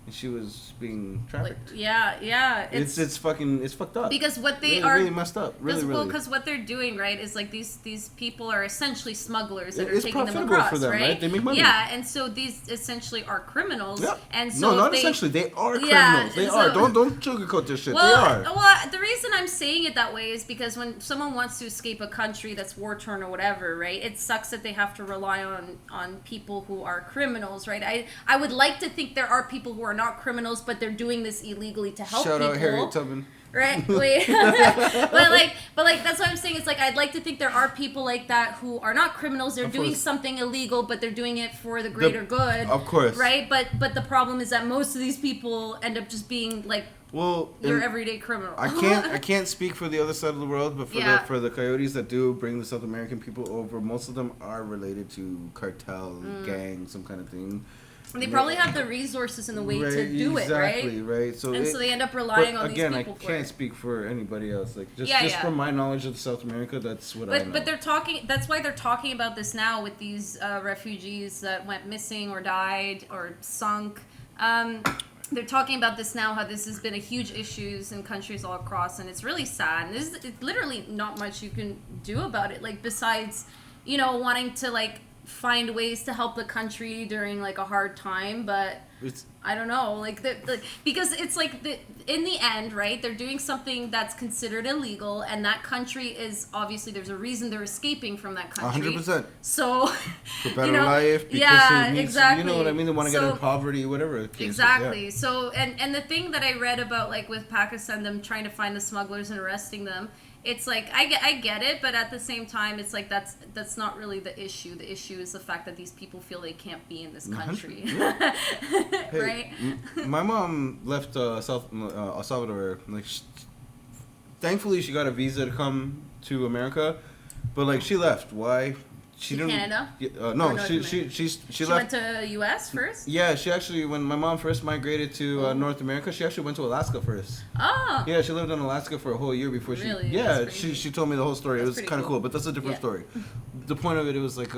and she was being Like, trafficked. yeah. It's fucked up. Because what they really, are really messed up. Really. Because what they're doing, right, is like these people are essentially smugglers that are It's taking them profitable across, for them, right? They make money. Yeah, and so these essentially are criminals. Yeah. And so no, not they, essentially. They are criminals. Yeah, They so- are. Don't sugarcoat this shit. Well, they are. well, the reason I'm saying it that way is because when someone wants to escape a country that's war torn or whatever, right? It sucks that they have to rely on people who are criminals, right? I would like to think there are people who are not criminals, but they're doing this illegally to help Shout people. out Harriet Tubman. Right? Wait. but like that's what I'm saying. It's like I'd like to think there are people like that who are not criminals. They're Of doing course. something illegal, but they're doing it for the greater good. Of course. Right? But the problem is that most of these people end up just being like Well, your and everyday criminal. I can't speak for the other side of the world, but Yeah. for the coyotes that do bring the South American people over, most of them are related to cartel, gang, some kind of thing. And they probably have the resources and the way to do exactly, it, right? right? So And so they end up relying on again, these people I for can't it. speak for anybody else. Like just Yeah. from my knowledge of South America, that's what I know. But they're talking. That's why they're talking about this now with these refugees that went missing or died or sunk. They're talking about this now, how this has been a huge issue in countries all across, and it's really sad. And it's literally not much you can do about it, like besides, wanting to like find ways to help the country during like a hard time, but It's I don't know, because it's like in the end, right? They're doing something that's considered illegal, and that country is obviously there's a reason they're escaping from that country. 100%. So for better life. Because yeah, they need, exactly. You know what I mean? They want to get So- out of poverty, whatever. the case is, Exactly. yeah. So, and the thing that I read about, like, with Pakistan, them trying to find the smugglers and arresting them, it's like, I get it, but at the same time, it's like, that's not really the issue. The issue is the fact that these people feel they can't be in this country. Hey, Right? my mom left El Salvador. Like, thankfully, she got a visa to come to America, but like she left. Why? She To didn't. Canada? No, Or North she America? She left. went to U.S. first? Yeah, she actually, when my mom first migrated to North America, she actually went to Alaska first. Oh. Yeah, she lived in Alaska for a whole year before she. Really? Yeah, That's pretty she told me the whole story. That's It was pretty kind of cool. cool, but that's a different Yeah. story. The point of it was like,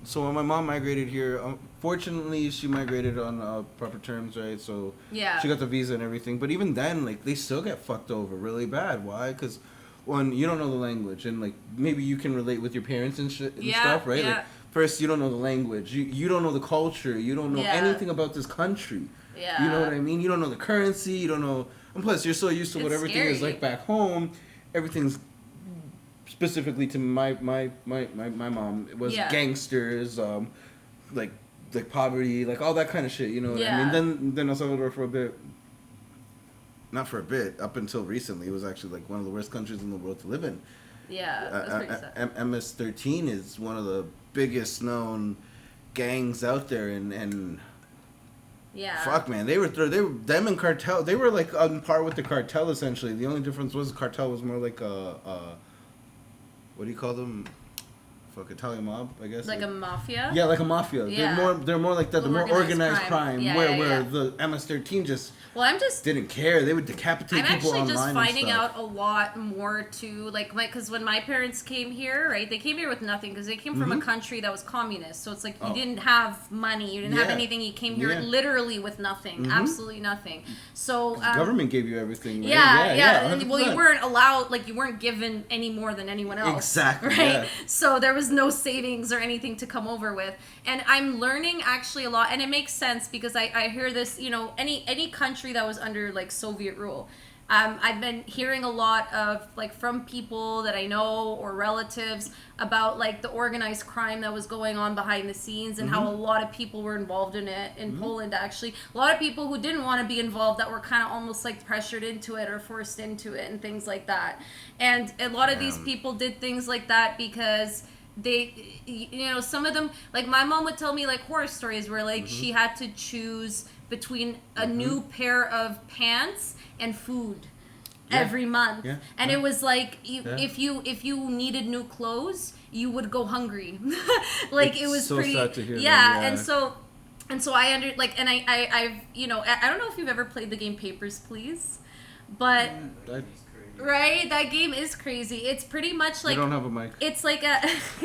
so when my mom migrated here, fortunately she migrated on proper terms, right? So Yeah. she got the visa and everything. But even then, like they still get fucked over really bad. Why? Because one, you don't know the language, and like maybe you can relate with your parents and shit and Yeah, stuff, right? yeah. Like, first, you don't know the language. You don't know the culture. You don't know Yeah. anything about this country. Yeah. You know what I mean? You don't know the currency. You don't know. And plus, you're so used to what It's everything is scary. like back home. Everything's specifically to my mom. It was Yeah. gangsters, like poverty, like all that kind of shit. You know what I Yeah. mean? Then El Salvador for a bit. Not for a bit. Up until recently, it was actually like one of the worst countries in the world to live in. Yeah. That's pretty sad. MS-13 is one of the biggest known gangs out there, and Yeah. fuck, man, them and cartel. They were like on par with the cartel essentially. The only difference was the cartel was more like what do you call them? Fuck, Italian mob, I guess. Like a mafia? Yeah, like a mafia. Yeah. They're more like that. The more organized crime. Yeah, where the MS-13 just Well, I'm just didn't care. They would decapitate I'm people actually online just and finding stuff. out a lot more too, like, because when my parents came here, right, they came here with nothing because they came from a country that was communist. So it's like you didn't have money, you didn't have Yeah. anything. You came here literally with nothing, absolutely nothing. So The government gave you everything. Right? Yeah. Well, you 100%. weren't allowed, like, you weren't given any more than anyone else. Exactly, Right. yeah. So there was no savings or anything to come over with, and I'm learning actually a lot, and it makes sense because I hear this, any country that was under like Soviet rule. I've been hearing a lot of like from people that I know or relatives about like the organized crime that was going on behind the scenes and how a lot of people were involved in it in Poland. Actually, a lot of people who didn't want to be involved that were kind of almost like pressured into it or forced into it and things like that. And a lot of these people did things like that because they, some of them, like my mom would tell me like horror stories where like she had to choose between a new pair of pants and food every month. Yeah. And it was like if you needed new clothes, you would go hungry. Like It's it was so pretty sad to hear that, yeah. yeah. And so I I've I don't know if you've ever played the game Papers, Please, but right, that game is crazy. It's pretty much like You don't have a mic. it's like a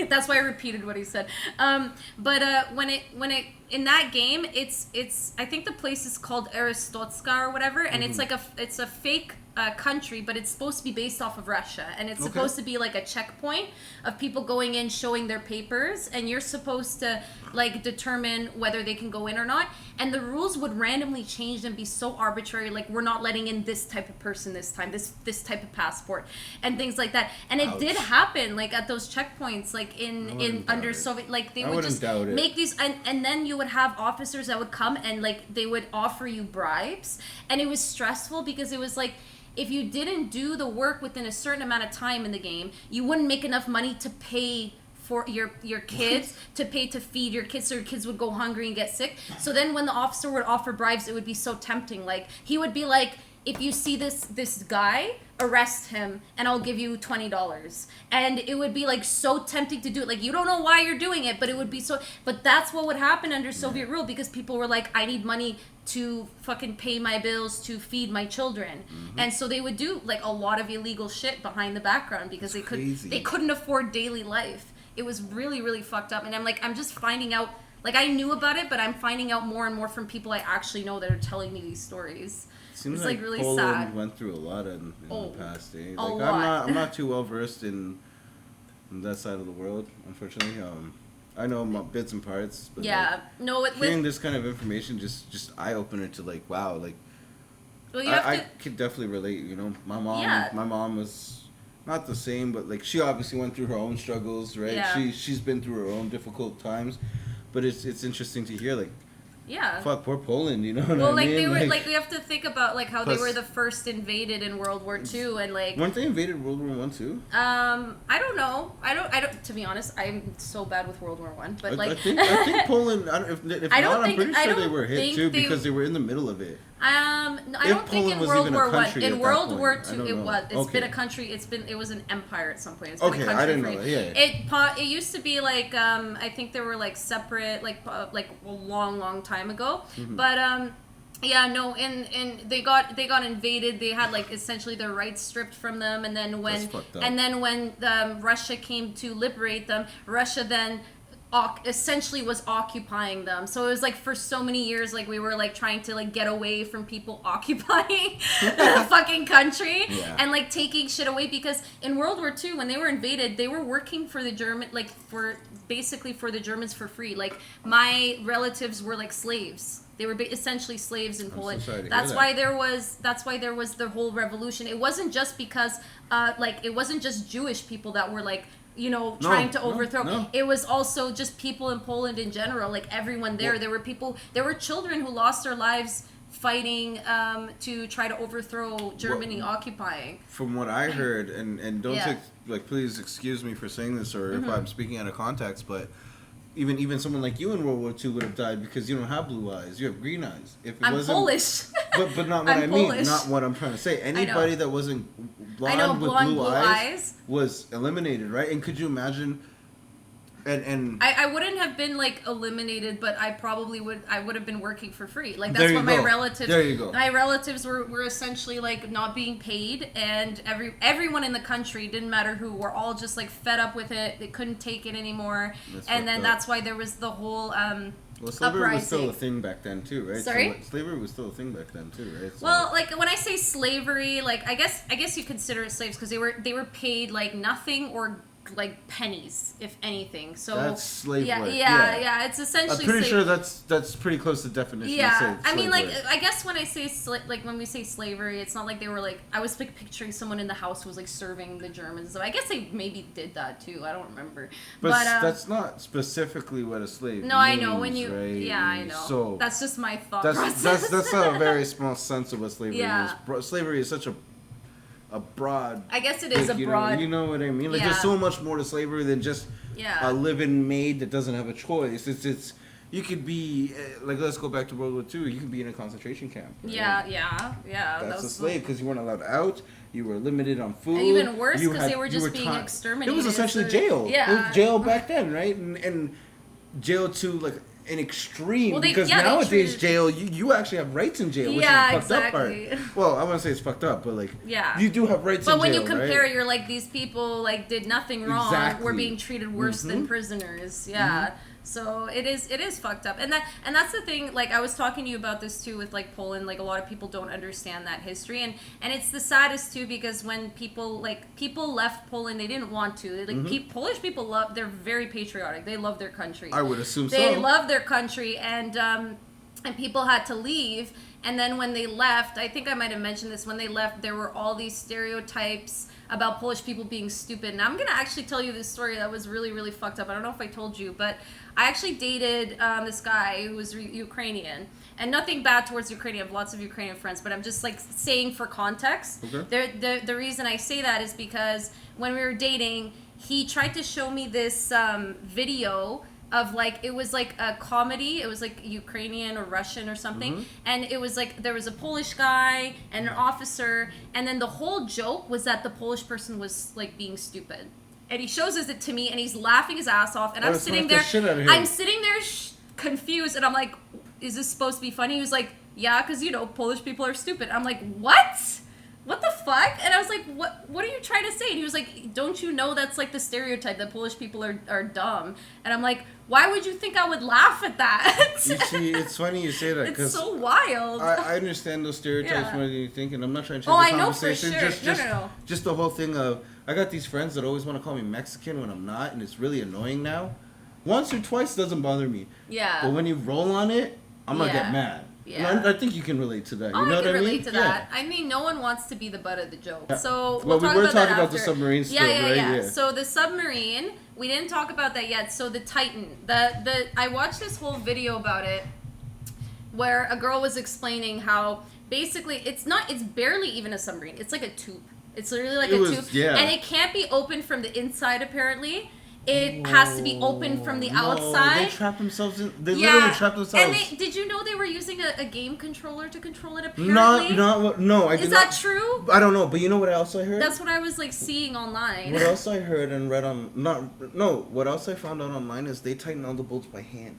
that's why I repeated what he said. But when it in that game, it's I think the place is called Aristotska or whatever, and it's like it's a fake country, but it's supposed to be based off of Russia, and it's supposed to be like a checkpoint of people going in showing their papers, and you're supposed to like determine whether they can go in or not, and the rules would randomly change and be so arbitrary, like we're not letting in this type of person this time, this type of passport and things like that. And it did happen like at those checkpoints, like in under Soviet, like they would just make these, and then you would have officers that would come and like they would offer you bribes, and it was stressful because it was like if you didn't do the work within a certain amount of time in the game, you wouldn't make enough money to pay for your kids, to pay to feed your kids, so your kids would go hungry and get sick. So then when the officer would offer bribes, it would be so tempting. Like he would be like, if you see this guy, arrest him and I'll give you $20. And it would be like so tempting to do it. Like you don't know why you're doing it, but it would be so, but that's what would happen under Soviet rule, because people were like, I need money to fucking pay my bills, to feed my children. And so they would do like a lot of illegal shit behind the background because they couldn't afford daily life. It was really, really fucked up. And I'm just finding out, like I knew about it, but I'm finding out more and more from people I actually know that are telling me these stories. Seems it's like really Poland sad. went through a lot in the past. Eh? A Like lot. I'm not too well versed in that side of the world, unfortunately. I know my bits and parts, but Yeah, no, hearing this kind of information just eye opener to like wow, like well, you I have to, could definitely relate. My Yeah. mom was not the same, but like she obviously went through her own struggles, right? Yeah. She's been through her own difficult times, but it's interesting to hear like. yeah. Fuck, poor Poland, you know what Well, I like mean? they were, like we have to think about like how they Plus- were the first invaded in World War II, and like Weren't they invaded World War I too? I don't know. I don't. To be honest, I'm so bad with World War One. But like, I think Poland. If I don't not, I'm think- pretty I sure they don't were hit think too they- because they were in the middle of it. I If don't think Poland in was World even a War One. country at In that World point. War I Two, don't it know. was. It's Okay. been a country. It was an empire at some point. It's been Okay, a country I didn't for know you. that, It used to be like I think they were like separate like a long time ago, Mm-hmm. but yeah, no, and they got invaded. They had like essentially their rights stripped from them, and then when fucked up. Russia came to liberate them, Russia then essentially was occupying them. So it was like for so many years, like we were like trying to like get away from people occupying the fucking country and like taking shit away, because in World War II when they were invaded, they were working for the German, like basically for the Germans for free. Like my relatives were like slaves. They were essentially slaves in Poland. sorry to hear That's that. why there was the whole revolution. It wasn't just because it wasn't just Jewish people that were like trying to overthrow. No. It was also just people in Poland in general, like everyone there. There were children who lost their lives fighting to try to overthrow Germany occupying. From what I heard, and don't Yeah. take like please excuse me for saying this or if I'm speaking out of context, but even someone like you in World War II would have died because you don't have blue eyes. You have green eyes. If it I'm wasn't, Polish. But not what I'm I mean. Polish. Not what I'm trying to say. Anybody that wasn't blonde with blonde, blue eyes was eliminated, right? And could you imagine? And I wouldn't have been like eliminated, but I would have been working for free. Like that's There you what my go. relatives. There you go. My relatives were essentially like not being paid, and everyone in the country, didn't matter who, were all just like fed up with it. They couldn't take it anymore, and then that's why there was the whole well, slavery was still uprising. a thing back then too, right? Sorry? So, slavery was still a thing back then too, right? So, Well, like when I say slavery, like I guess you consider it slaves because they were paid like nothing or like pennies, if anything. So that's slave work. Yeah. It's essentially. I'm pretty slave- sure that's pretty close to definition. Yeah, Of I mean, like, slave work. I guess when I say like when we say slavery, it's not like they were like. I was like picturing someone in the house who was like serving the Germans. So I guess they maybe did that too. I don't remember. But that's not specifically what a slave. No, I know when means, you. right? Yeah, I know. So that's just my thought that's process. that's a very small sense of what slavery Yeah. is. Slavery is such a broad. I guess it is a broad. You know what I mean? Like Yeah. there's so much more to slavery than just Yeah. a living maid that doesn't have a choice. It's you could be like, let's go back to World War II. You could be in a concentration camp. Right? Yeah. That That's was a slave because you weren't allowed out. You were limited on food. And even worse, You 'cause had- they were you just being exterminated. It was essentially So- jail. Yeah. It was jail back then, right? And jail to like an extreme Well, they- because yeah, they nowadays treated- jail you actually have rights in jail, which Yeah, is the fucked exactly. up part. Well, I wouldn't say it's fucked up, but like Yeah. you do have rights But in when jail, you compare, right? it, you're like these people like did nothing wrong. Exactly. Were being treated worse than prisoners. Yeah. So it is fucked up, and that's the thing. Like I was talking to you about this too with like Poland. Like a lot of people don't understand that history, and it's the saddest too because when people left Poland, they didn't want to. Like Polish people they're very patriotic. They love their country. I would assume They so. love their country, and people had to leave. And then when they left, I think I might have mentioned this, when they left, there were all these stereotypes about Polish people being stupid. And I'm going to actually tell you this story that was really, really fucked up. I don't know if I told you, but I actually dated this guy who was Ukrainian. And nothing bad towards Ukrainian. I have lots of Ukrainian friends, but I'm just like saying for context. Okay. The reason I say that is because when we were dating, he tried to show me this video of like, it was like a comedy. It was like Ukrainian or Russian or something. And it was like, there was a Polish guy and an officer. And then the whole joke was that the Polish person was like being stupid. And he shows it to me and he's laughing his ass off. And I'm sitting there, confused. And I'm like, is this supposed to be funny? He was like, yeah, because, Polish people are stupid. I'm like, what? What the fuck? And I was like, what are you trying to say? And he was like, don't you know that's like the stereotype that Polish people are dumb? And I'm like, why would you think I would laugh at that? You see, it's funny you say that It's because so wild. I understand those stereotypes Yeah. more than you think, and I'm not trying to Oh, change the I know for conversation. sure. No. Just the whole thing of I got these friends that always want to call me Mexican when I'm not, and it's really annoying now. Once or twice doesn't bother me. Yeah. But when you roll on it, I'm gonna get mad. Yeah. And I think you can relate to that. Oh, You know I can what I mean? relate to that. I mean, no one wants to be the butt of the joke. So Well, we talk were about talking that about the after. submarine still, right? Yeah. Yeah. So the submarine, we didn't talk about that yet. So the Titan, I watched this whole video about it, where a girl was explaining how basically it's barely even a submarine. It's like a tube. It's literally like tube, yeah. and it can't be opened from the inside apparently. It has to be open from the No, outside. They trap themselves in. They literally trap themselves. And did you know they were using a game controller to control it? Apparently, no. I did is not. that true? I don't know, but you know what else I heard? That's what I was like seeing online. What else I heard and read on what else I found out online is they tighten all the bolts by hand.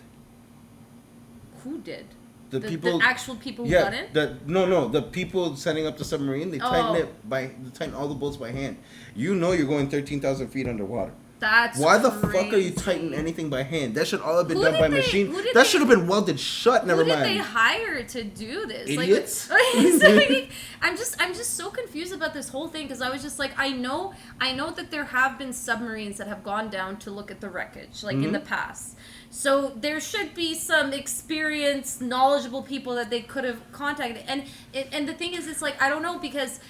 Who did? The people, the actual people who got it. The people setting up the submarine, they tighten all the bolts by hand. You know you're going 13,000 feet underwater. That's Why the crazy. fuck are you tightening anything by hand? That should all have been Who done did by they- machine. who did That they- should have been welded shut. Never Who mind. did they hire to do this? Idiots. Like, I'm just so confused about this whole thing because I was just like, I know that there have been submarines that have gone down to look at the wreckage, like in the past. So there should be some experienced, knowledgeable people that they could have contacted. And the thing is, it's like I don't know because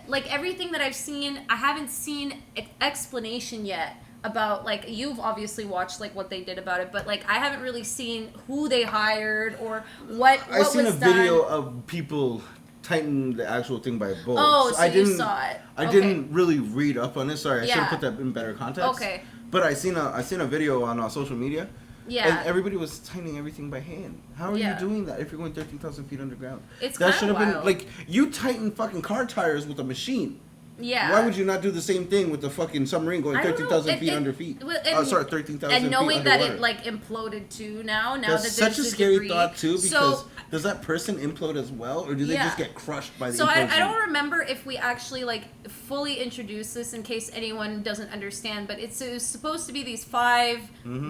like everything that I've seen, I haven't seen explanation yet about like you've obviously watched like what they did about it, but like I haven't really seen who they hired or what I seen was a video done. of people tighten the actual thing by bolts. Oh, so I you didn't, saw it. I Okay. didn't really read up on it. Sorry, I should Yeah. have put that in better context. Okay. But I seen a video on social media Yeah. And everybody was tightening everything by hand. How are you doing that if you're going 13,000 feet underground? It's that should have been like you tighten fucking car tires with a machine. Yeah. Why would you not do the same thing with the fucking submarine going 13,000 feet under feet? 13,000 feet and knowing underwater. that it like imploded too now That's that such there's a scary debris. thought too, because So, does that person implode as well, or do they just get crushed by the So implosion? I don't remember if we actually like fully introduced this in case anyone doesn't understand, but it was supposed to be these 5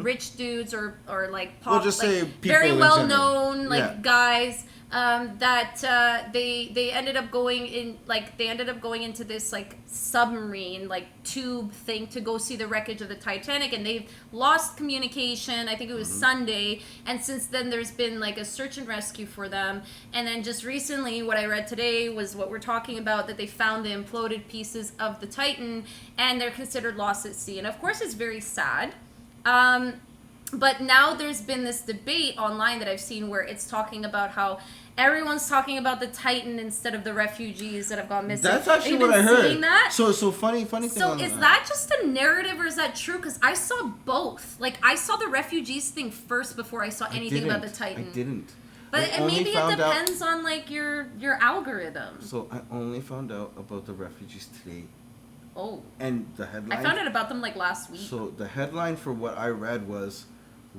rich dudes or like pop, We'll just like, say people very in well general. known like guys that they ended up going into this like submarine like tube thing to go see the wreckage of the Titanic, and they've lost communication. I think it was Sunday, and since then there's been like a search and rescue for them. And then just recently, what I read today was what we're talking about, that they found the imploded pieces of the Titan, and they're considered lost at sea. And of course, it's very sad. But now there's been this debate online that I've seen where it's talking about how everyone's talking about the Titan instead of the refugees that have gone missing. That's actually Have you what I been heard. seeing that? So funny thing. So on is that just a narrative or is that true? Because I saw both. Like I saw the refugees thing first before I saw anything about the Titan. I didn't. But I only maybe it found out- depends on like your algorithm. So I only found out about the refugees today, Oh. and the headline. I found out about them like last week. So the headline for what I read was,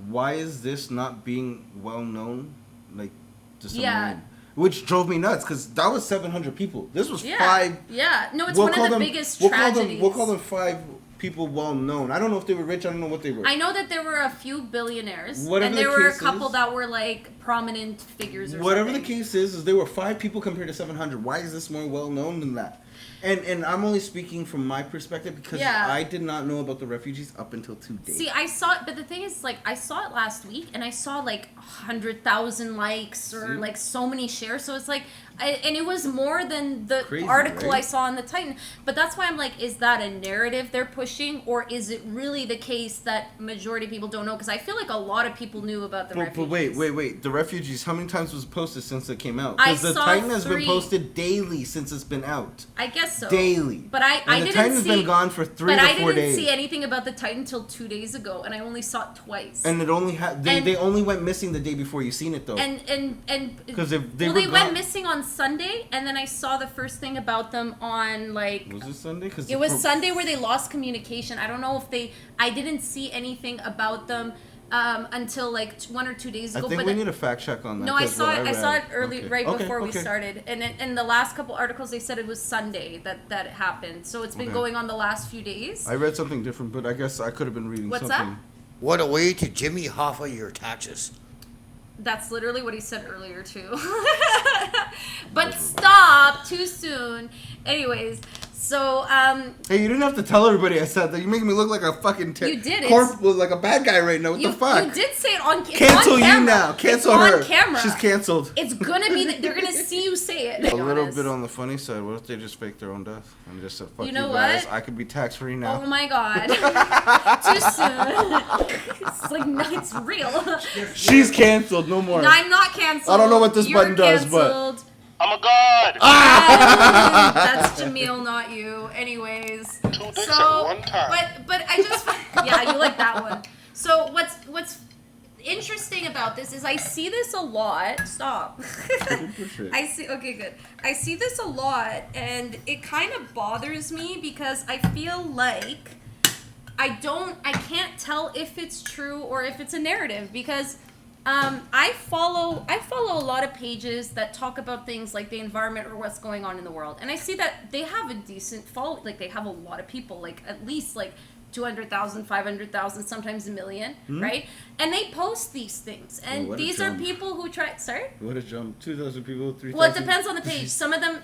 "Why is this not being well known?" Like the submarine, which drove me nuts because that was 700 people. This was 5. Yeah. No, it's We'll one call of the them- biggest we'll tragedies. We'll call them 5 people well known. I don't know if they were rich. I don't know what they were. I know that there were a few billionaires, Whatever and the there were a case couple is- that were like prominent figures or Whatever something. the case is there were 5 people compared to 700. Why is this more well known than that? And I'm only speaking from my perspective because I did not know about the refugees up until today. See, I saw it, but the thing is, like, I saw it last week, and I saw like 100,000 likes or like so many shares. So it's like, and it was more than the Crazy, article right? I saw on the Titan. But that's why I'm like, is that a narrative they're pushing, or is it really the case that majority of people don't know? Because I feel like a lot of people knew about the refugees. But wait. The refugees, how many times was it posted since it came out? I Because the saw Titan has 3. been posted daily since it's been out. I guess so. Daily. But I And didn't the Titan's see, been gone for 3 but to I 4 didn't days. see anything about the Titan till 2 days ago, and I only saw it twice. And it only had And- they only went missing the day before you seen it though. And 'Cause they well, were they went gone- missing on Sunday, and then I saw the first thing about them on like was it Sunday? Cause it was Sunday where they lost communication. I don't know if I didn't see anything about them until like 1 or 2 days I ago. think but we need a fact check on that. no, I 'cause saw what it. I saw read- it early, okay. right Okay, before we okay. started, and in the last couple articles they said it was Sunday that it happened. So it's been Okay. going on the last few days. I read something different, but I guess I could have been reading What's something. What a way to Jimmy Hoffa your taxes. That's literally what he said earlier too. But stop too soon. Anyways, so Hey, you didn't have to tell everybody I said that. You're making me look like a fucking You did, like a bad guy right now. What the fuck? You did say it on Cancel on you camera. now. Cancel it's her. on camera. She's canceled. It's gonna be. They're gonna see you say it. A little bit on the funny side. What if they just fake their own death and just said, "Fuck You know guys, what? I could be tax free now." Oh my god. Too soon. It's like no, it's real. She's canceled. No more. No, I'm not canceled. I don't know what this You're button does, but- canceled. I'm a god. That's Jamil, not you. Anyways. 2 dicks at one time. But I just yeah, you like that one. So what's interesting about this is I see this a lot. Stop. I see. Okay, good. I see this a lot, and it kind of bothers me because I feel like I can't tell if it's true or if it's a narrative because. I follow a lot of pages that talk about things like the environment or what's going on in the world, and I see that they have a decent follow. Like they have a lot of people, like at least like 200,000, 500,000, sometimes a million, right? And they post these things, and what a these are jump. people who try. Sorry. What a jump! 2,000 people, 3,000. Well, it depends on the page. Some of them,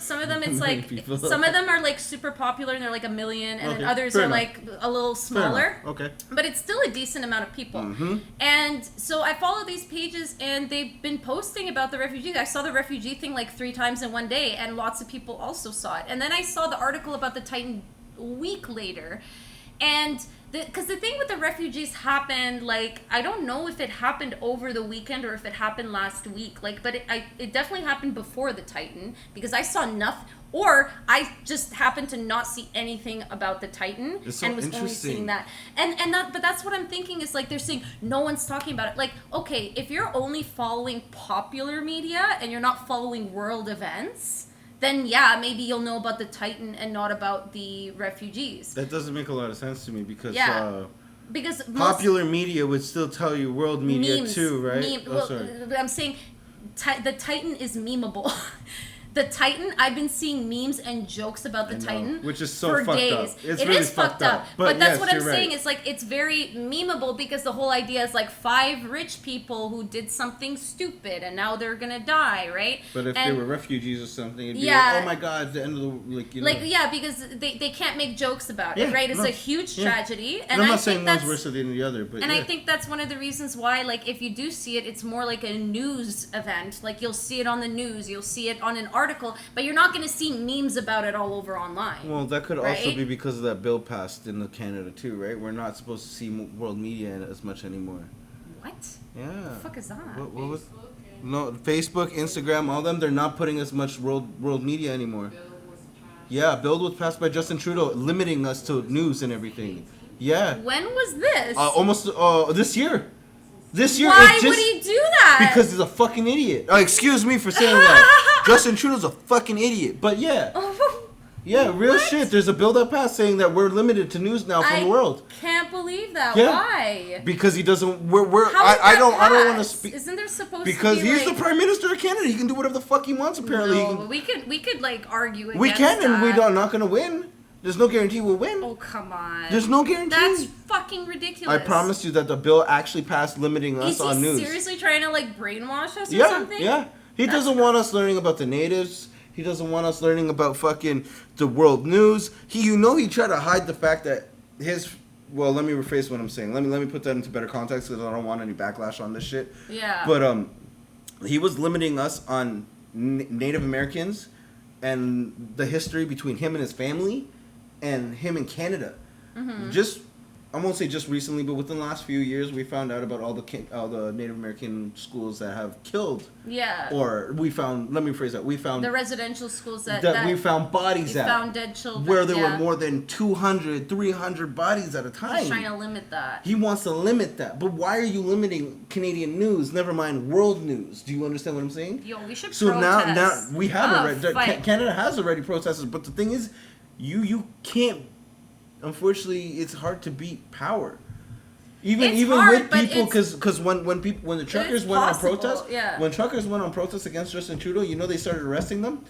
it's like people. some of them are like super popular and they're like a million, and then Okay, others fair are enough. like a little Fair enough. smaller. Okay. But it's still a decent amount of people. And so I follow these pages and they've been posting about the refugees. I saw the refugee thing like 3 times in one day and lots of people also saw it. And then I saw the article about the Titan a week later. And because the thing with the refugees happened, like, I don't know if it happened over the weekend or if it happened last week, like, but it definitely happened before the Titan, because I saw nothing, or I just happened to not see anything about the Titan and was only seeing that. But that's what I'm thinking is, like, they're saying no one's talking about it. Like, okay, if you're only following popular media and you're not following world events, then yeah, maybe you'll know about the Titan and not about the refugees. That doesn't make a lot of sense to me because because popular media would still tell you world media memes, too, right? Sorry. I'm saying the Titan is memeable. The Titan, I've been seeing memes and jokes about the Titan, which is so for fucked days. up. It's It really is fucked up. But that's yes, what I'm you're saying. right. It's like, it's very memeable because the whole idea is like 5 rich people who did something stupid and now they're gonna die, right? But if they were refugees or something, it'd be Yeah. like, oh my god, the end of the, like, you know. Like, yeah, because they can't make jokes about Yeah, it, right? It's no, a huge yeah. tragedy. And I'm I not saying think one's that's, worse than the other, but and yeah. I think that's one of the reasons why, like, if you do see it, it's more like a news event. Like, you'll see it on the news, you'll see it on an article, but you're not going to see memes about it all over online. Well, that could right? also be because of that bill passed in Canada too, right? We're not supposed to see world media as much anymore. What? Yeah. What the fuck is that? What was? No, Facebook, Instagram, all them. They're not putting as much world media anymore. Yeah, bill was passed by Justin Trudeau, limiting us to news and everything. Yeah. When was this? Almost this year. This year. Why would he do that? Because he's a fucking idiot. Excuse me for saying that. Justin Trudeau's a fucking idiot. But yeah. Yeah, real What? shit. There's a bill that passed saying that we're limited to news now from the world. Can't believe that. Yeah. Why? Because he doesn't. How is I don't want to passed? speak. Isn't there supposed Because to be he's like, the prime minister of Canada. He can do whatever the fuck he wants. Apparently, No, we could like argue against we can, and that. we're not gonna win. There's no guarantee we'll win. Oh, come on. There's no guarantee. That's fucking ridiculous. I promise you that the bill actually passed limiting us Is on he news. seriously trying to like brainwash us or Yeah, something? yeah. He doesn't want us learning about the natives. He doesn't want us learning about fucking the world news. He tried to hide the fact that his. Well, let me rephrase what I'm saying. Let me put that into better context because I don't want any backlash on this shit. Yeah. But he was limiting us on Native Americans and the history between him and his family, and him in Canada. Mm-hmm. I won't say just recently, but within the last few years, we found out about all the Native American schools that have killed. Yeah. Or we found. Let me rephrase that. We found the residential schools that we found bodies we at. found dead children. Where there yeah. were more than 200, 300 bodies at a time. He's trying to limit that. He wants to limit that. But why are you limiting Canadian news? Never mind world news. Do you understand what I'm saying? Yo, we should So protest. now we have already. Fight. Canada has already protested, but the thing is, you can't. Unfortunately, it's hard to beat power. Even It's hard, with but people, it's- because when the truckers it's went possible, on protest, yeah. when truckers went on protest against Justin Trudeau, they started arresting them.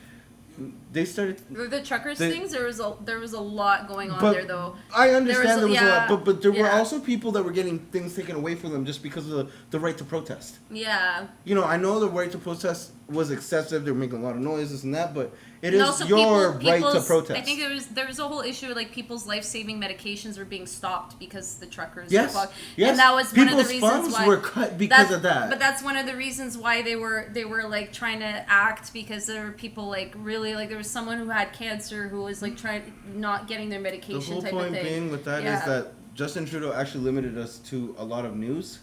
They started. The truckers things, there was a lot going on But there though. I understand there was a yeah, lot, but there were yeah. also people that were getting things taken away from them just because of the right to protest. Yeah. I know the right to protest was excessive. They were making a lot of noise, this and that, but it And is also your right to people's- protest. I think there was a whole issue like people's life-saving medications were being stopped because the truckers Yes, were blocked. yes. And that was one of People's the reasons funds why were cut because of that. But that's one of the reasons why they were like trying to act, because there were people like really like there was someone who had cancer who was like trying not getting their The medication whole type point of thing. being with that is Yeah. that Justin Trudeau actually limited us to a lot of news.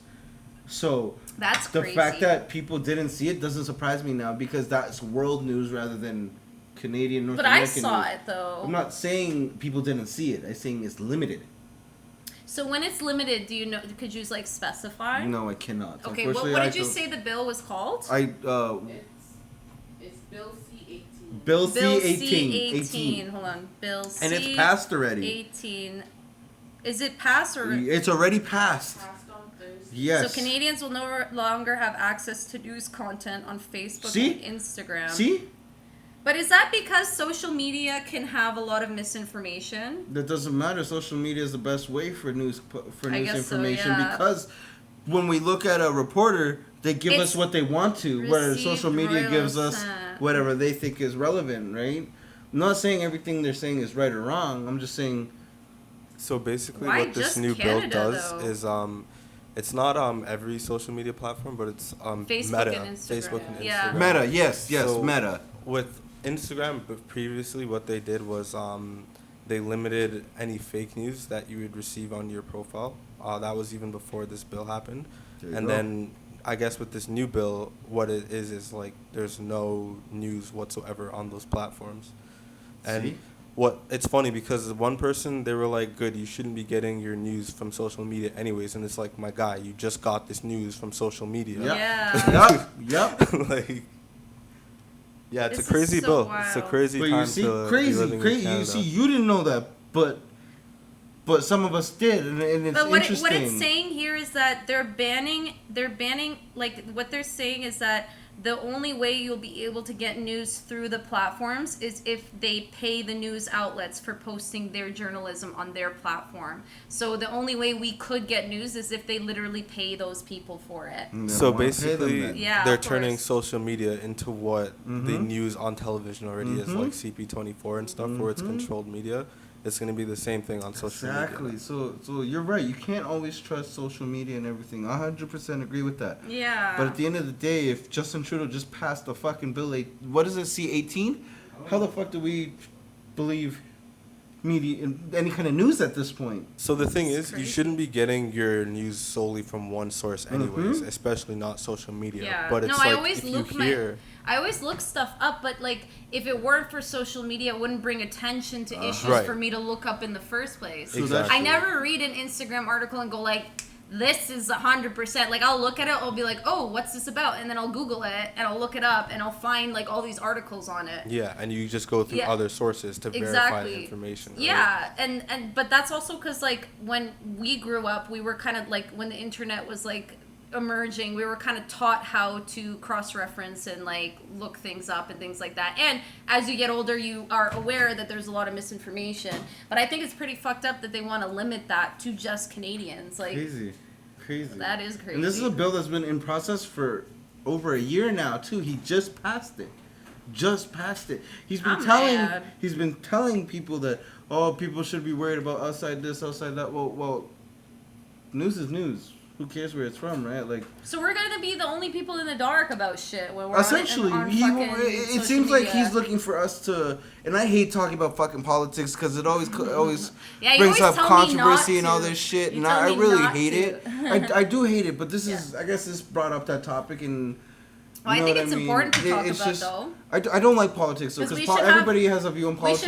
So That's the crazy. fact that people didn't see it doesn't surprise me now because that's world news rather than Canadian North But I American saw news. it though. I'm not saying people didn't see it. I'm saying it's limited. So when it's limited, do you know? Could you like specify? No, I cannot. Okay. What Unfortunately, did you say the bill was called? It's Bill C-18. Bill Bill C-18. C-18. Hold on. Bill C. And it's passed already. 18. Is it passed or? It's already passed. Passed on Thursday. Yes. So Canadians will no longer have access to news content on Facebook See? and Instagram. See? But is that because social media can have a lot of misinformation? That doesn't matter. Social media is the best way for news guess so, information yeah. because when we look at a reporter, they give us It's what they want to, whereas received social media gives us royal whatever they think is relevant, right? I'm not saying everything they're saying is right or wrong. I'm just saying So basically, Why what this just new Canada, bill does though? is it's not every social media platform, but it's Facebook Meta, and Instagram. Facebook and Yeah. Instagram. Meta. Yes, So- Meta. With Instagram, but previously what they did was they limited any fake news that you would receive on your profile. That was even before this bill happened. And then I guess with this new bill, what it is like there's no news whatsoever on those platforms. And it's funny because one person, they were like, good, you shouldn't be getting your news from social media anyways. And it's like, my guy, you just got this news from social media. Yep. Like, yeah, it's This a crazy is so bill. wild. It's a crazy But time you see, to be living in crazy. You Canada. see, you didn't know that, but some of us did, and it's But what interesting. it's saying here is that they're banning, like, what they're saying is that the only way you'll be able to get news through the platforms is if they pay the news outlets for posting their journalism on their platform. So the only way we could get news is if they literally pay those people for it. So basically, Yeah, they're of turning course. social media into what the news on television already is, like CP24 and stuff, where it's controlled media. It's going to be the same thing on social media. Exactly. So you're right. You can't always trust social media and everything. I 100% agree with that. Yeah. But at the end of the day, if Justin Trudeau just passed the fucking bill, what is it, C-18? How the fuck do we believe media, any kind of news at this point? So the thing is, crazy. you shouldn't be getting your news solely from one source anyways, especially not social media. Yeah. But it's no, like, I always if look you hear... I always look stuff up, but like if it weren't for social media, it wouldn't bring attention to issues Right. for me to look up in the first place. Exactly. I never read an Instagram article and go like, this is 100%. Like I'll look at it, I'll be like, oh, what's this about? And then I'll Google it and I'll look it up and I'll find like all these articles on it. Yeah, and you just go through Yeah. other sources to verify the information. Right? Yeah, and but that's also because like when we grew up, we were kind of like when the internet was like emerging, we were kind of taught how to cross-reference and like look things up and things like that. And as you get older, you are aware that there's a lot of misinformation. But I think it's pretty fucked up that they want to limit that to just Canadians. Like Crazy. that is crazy. And this is a bill that's been in process for over a year now too. He just passed it. He's been telling people that people should be worried about outside this, outside that. Well, news is news. Who cares where it's from, right? Like, so we're gonna be the only people in the dark about shit when we're essentially, on it social seems like media. he's looking for us to. And I hate talking about fucking politics because it always Yeah, you brings always up tell me controversy not and all to. this shit. You And tell I me really not hate to. it. I do hate it, but this is, I guess, this brought up that topic and. Well, I know think what it's mean? important to talk It's about just, though. I don't like politics though, 'Cause we because should have- everybody has a view on politics.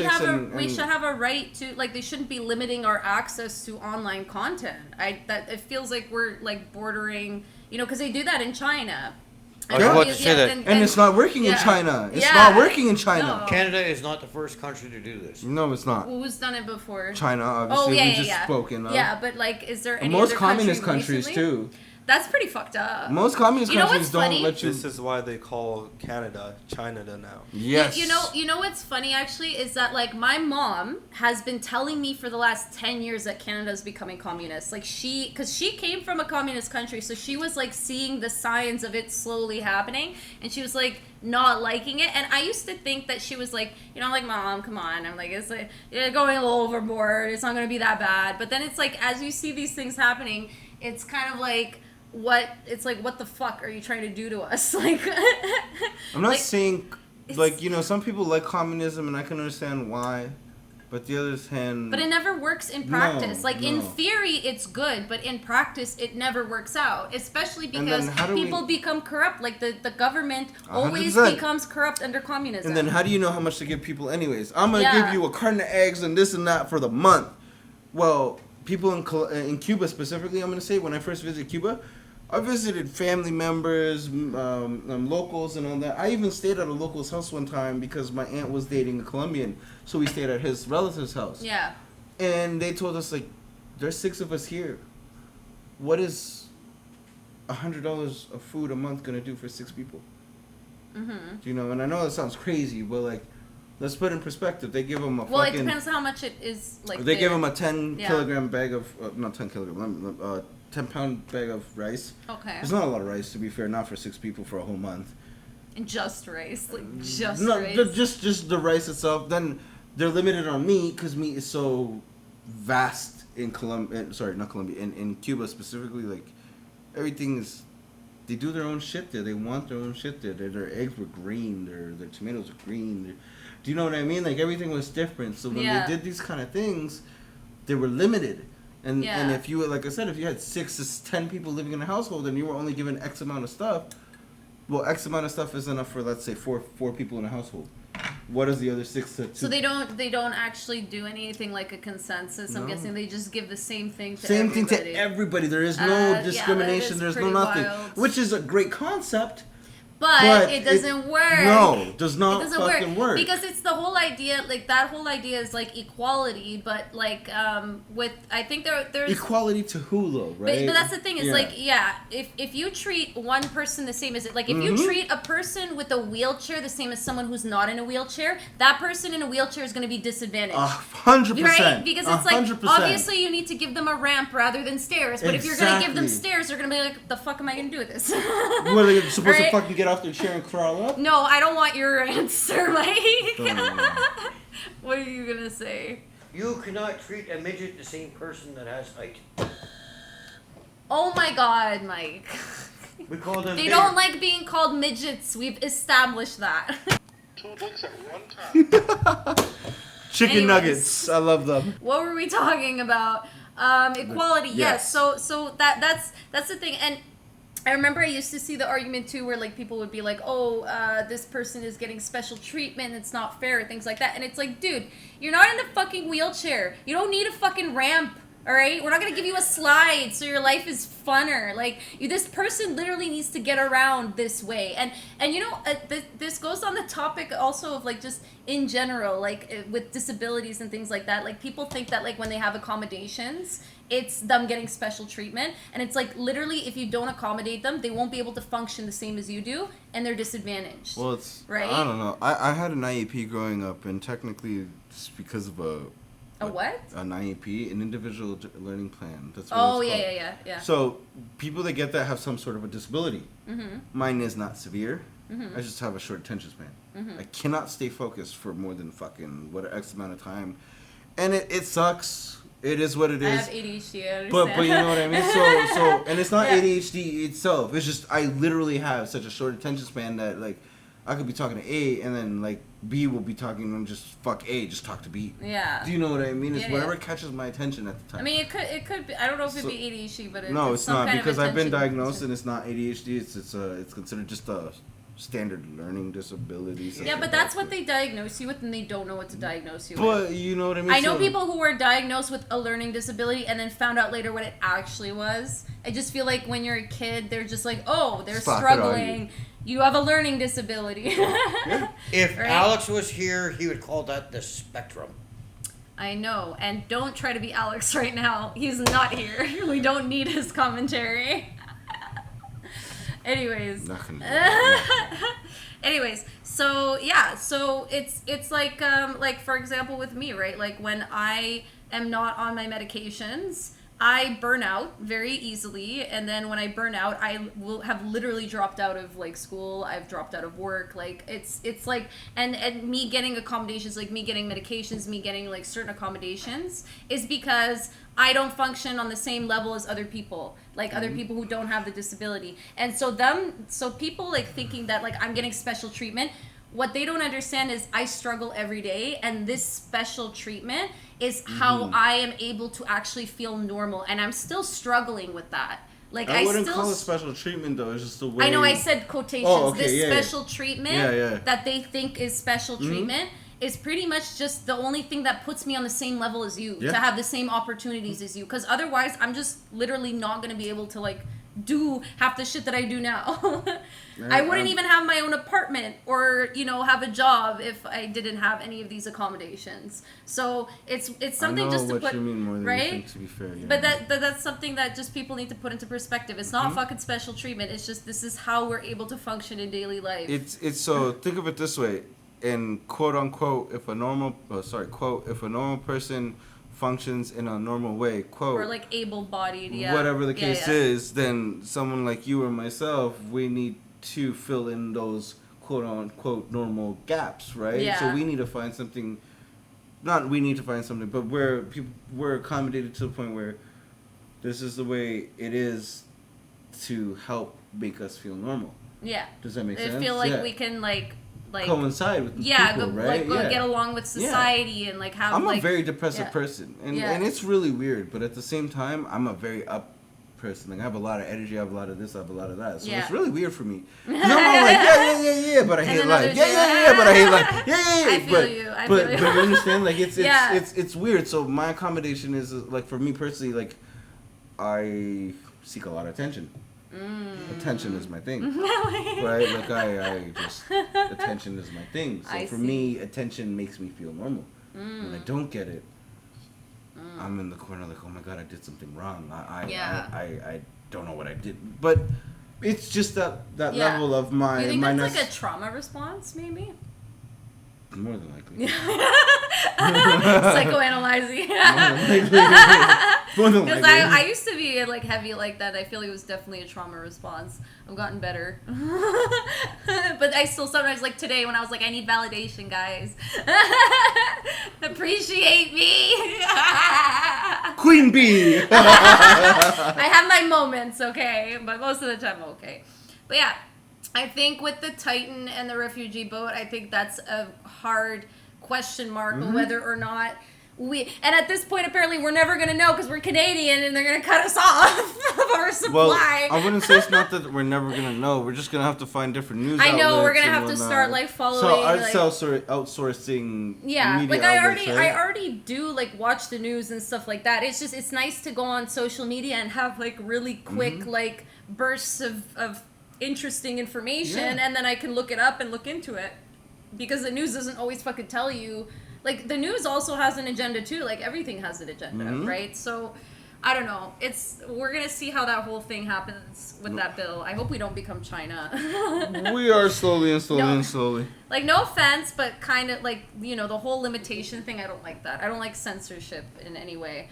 We should have a right to, like, they shouldn't be limiting our access to online content. It feels like we're like bordering, because they do that in China. I was about to say that. And it's not working in yeah. China. It's Yeah. not working in China. No. Canada is not the first country to do this. No, it's not. Who's done it before? China, obviously. Oh, we just spoken of. Yeah, but like, is there any Most other communist country countries recently? too. That's pretty fucked up. Most communist You know countries what's don't funny? let you. This is why they call Canada China now. Yes. You know what's funny actually is that like my mom has been telling me for the last 10 years that Canada is becoming communist. Like because she came from a communist country, so she was like seeing the signs of it slowly happening, and she was like not liking it. And I used to think that she was like, like, Mom, come on. I'm like, it's like you're going a little overboard. It's not going to be that bad. But then it's like as you see these things happening, it's kind of like. What the fuck are you trying to do to us? Like, I'm not like, saying, like, some people like communism, and I can understand why, but the other hand. but it never works in practice. In no. theory, it's good, but in practice, it never works out. Especially because how do people we- become corrupt. Like the government always 100%. becomes corrupt under communism. And then how do you know how much to give people anyways? I'm gonna Yeah. give you a carton of eggs and this and that for the month. Well, people in Cuba specifically, I'm gonna say when I first visited Cuba, I visited family members, locals, and all that. I even stayed at a local's house one time because my aunt was dating a Colombian, so we stayed at his relative's house. yeah. And they told us, like, there's 6 of us here. What is $100 of food a month gonna do for 6 people? Mm-hmm. And I know that sounds crazy, but like, let's put it in perspective. They give them a Well, fucking. it depends how much it is. Like They give there. them a 10 Yeah. kilogram bag of not 10 kilogram, 10-pound bag of rice. Okay. It's not a lot of rice, to be fair. Not for 6 people for a whole month. And just rice, like just No, rice. just the rice itself. Then they're limited on meat because meat is so vast in Colombia. Sorry, not Colombia. In Cuba specifically, like everything is. They do their own shit there. They want their own shit there. Their eggs were green. Their tomatoes are green. Do you know what I mean? Like everything was different. So when Yeah. they did these kind of things, they were limited. And Yeah. and if you, like I said, if you had 6 to 10 people living in a household and you were only given X amount of stuff, well, X amount of stuff is enough for, let's say, four people in a household. What is the other 6 to 2? So they don't actually do anything like a consensus. I'm No. guessing they just give the same thing to Same everybody. thing to everybody. There is no Yeah, that discrimination. is There's no pretty nothing. wild. Which is a great concept. But it doesn't work. No, does not It doesn't fucking work. because it's the whole idea. Like that whole idea is like equality, but like with I think there's Equality to who, though, right? But that's the thing. It's Yeah. like, if you treat one person the same as it, like if Mm-hmm. you treat a person with a wheelchair the same as someone who's not in a wheelchair, that person in a wheelchair is going to be disadvantaged. 100%. Right? Because it's like 100%. obviously you need to give them a ramp rather than stairs. But if you're gonna give them Exactly. stairs, they're gonna be like, "The fuck am I gonna do with this?" What, are they supposed to Right? fucking get off their chair and crawl up? No, I don't want your answer, Mike. Oh. What are you gonna say? You cannot treat a midget the same person that has height. Oh my God, Mike. We call them. They don't like being called midgets. We've established that. 2 dicks at one time. Chicken Anyways. nuggets. I love them. What were we talking about? Equality. Yes. So that's the thing. And I remember I used to see the argument too, where like people would be like, "Oh, this person is getting special treatment. It's not fair," things like that. And it's like, dude, you're not in a fucking wheelchair. You don't need a fucking ramp. All right, we're not gonna give you a slide so your life is funner. Like this person literally needs to get around this way, and you know this goes on the topic also of like just in general, like with disabilities and things like that. Like people think that like when they have accommodations, it's them getting special treatment, and it's like literally if you don't accommodate them, they won't be able to function the same as you do, and they're disadvantaged. Well, it's Right? I don't know. I had an IEP growing up, and technically, just because of A what? an IEP, an individual learning plan. That's what Oh it's called. yeah. So people that get that have some sort of a disability. Mm-hmm. Mine is not severe. I just have a short attention span. Mm-hmm. I cannot stay focused for more than fucking X amount of time, and it sucks. It is what it I is. have ADHD. I understand. But you know what I mean. So and it's not Yeah. ADHD itself. It's just I literally have such a short attention span that like I could be talking to A and then like B will be talking and just fuck A, just talk to B. Yeah. Do you know what I mean? It's Yeah, whatever yeah. catches my attention at the time. I mean, it could be. I don't know if it'd So- be ADHD, but no, it's it's some not kind of because I've been attention diagnosed deficit. and it's not ADHD. It's considered just a standard learning disability. Yeah, but that's what they diagnose you with, and they don't know what to diagnose you with. But you know what I mean. I know So- people who were diagnosed with a learning disability and then found out later what it actually was. I just feel like when you're a kid, they're just like, oh, they're Slap it on struggling. You have a learning disability. If Right? Alex was here, he would call that the spectrum. I know, and don't try to be Alex right now. He's not here. We don't need his commentary. Anyways. Not gonna do that. Anyways, so yeah, so it's like for example with me, right? Like when I am not on my medications, I burn out very easily, and then when I burn out, I will have literally dropped out of like school. I've dropped out of work. Like it's like and me getting accommodations, like me getting medications, me getting like certain accommodations, is because I don't function on the same level as other people, like other people who don't have the disability. And so people like thinking that like I'm getting special treatment. What they don't understand is I struggle every day, and this special treatment is how I am able to actually feel normal, and I'm still struggling with that. Like I wouldn't still call it special treatment though. It's just the way. I know I said quotations. Oh, okay, this yeah, special treatment Yeah. that they think is special treatment is pretty much just the only thing that puts me on the same level as you, Yeah. to have the same opportunities as you. Because otherwise, I'm just literally not going to be able to like do half the shit that I do now. I wouldn't even have my own apartment or, you know, have a job if I didn't have any of these accommodations. So it's something I know just to what put you mean more than right. you think, to be fair. Yeah. But that's something that just people need to put into perspective. It's not fucking special treatment. It's just this is how we're able to function in daily life. It's so think of it this way, and quote unquote, if a normal person functions in a normal way, quote, or like able-bodied, yeah. whatever the case yeah. is, then someone like you or myself, we need to fill in those quote unquote normal gaps, right? Yeah. So we need to find something. Not we need to find something, but we're accommodated to the point where this is the way it is to help make us feel normal. Yeah. Does that make I sense? feel like Yeah. we can like like coincide with go, people, right? like get along with society and like have. I'm like, a very depressive person, and it's really weird. But at the same time, I'm a very up person. Like I have a lot of energy, I have a lot of this, I have a lot of that. So it's really weird for me. I'm like yeah, but I hate life. Yeah, but I hate life. Yeah. I feel you. But you understand? Like it's weird. So my accommodation is like for me personally, like I seek a lot of attention. Attention is my thing, right? Like I just attention is my thing. So for me, attention makes me feel normal. When I don't get it, I'm in the corner like, oh my god, I did something wrong. I don't know what I did, but it's just that level of my. You think that's like a trauma response, maybe? More than likely. Psychoanalyzing. More than likely. Because I used to be like heavy like that. I feel it was definitely a trauma response. I've gotten better. But I still sometimes, like today when I was like, I need validation, guys. Appreciate me. Queen Bee. I have my moments, okay? But most of the time, I'm okay. But yeah. I think with the Titan and the refugee boat, I think that's a hard question mark whether or not and at this point apparently we're never going to know because we're Canadian and they're going to cut us off of our supply. Well, I wouldn't say it's not that we're never going to know. We're just going to have to find different news outlets. I know, we're going to have to start like following. So outsourcing media like outlets, right? I already do like watch the news and stuff like that. It's nice to go on social media and have like really quick like bursts of interesting information and then I can look it up and look into it because the news doesn't always fucking tell you. Like the news also has an agenda too, like everything has an agenda, right? So I don't know, we're gonna see how that whole thing happens with that bill. I hope we don't become China. We are slowly. Like no offense, but kind of like, you know, the whole limitation thing, I don't like that. I don't like censorship in any way.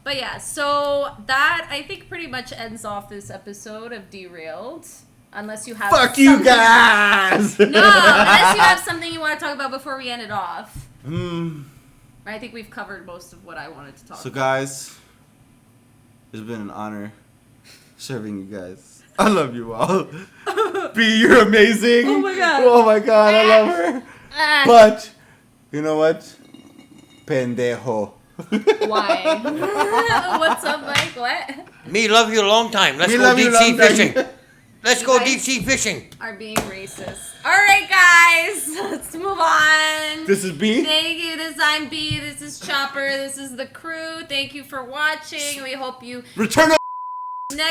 But yeah, so that I think pretty much ends off this episode of Derailed. Unless you have Fuck you guys! No, unless you have something you want to talk about before we end it off. I think we've covered most of what I wanted to talk about. So guys, it's been an honor serving you guys. I love you all. B, you're amazing. Oh my god. Oh my god, I love her. But, you know what? Pendejo. Why? What's up, Mike? What? Me love you a long time. Let's go deep sea fishing. Let's go deep sea fishing. Are being racist. All right, guys. Let's move on. This is B. Thank you. I'm B. This is Chopper. This is the crew. Thank you for watching. We hope you return.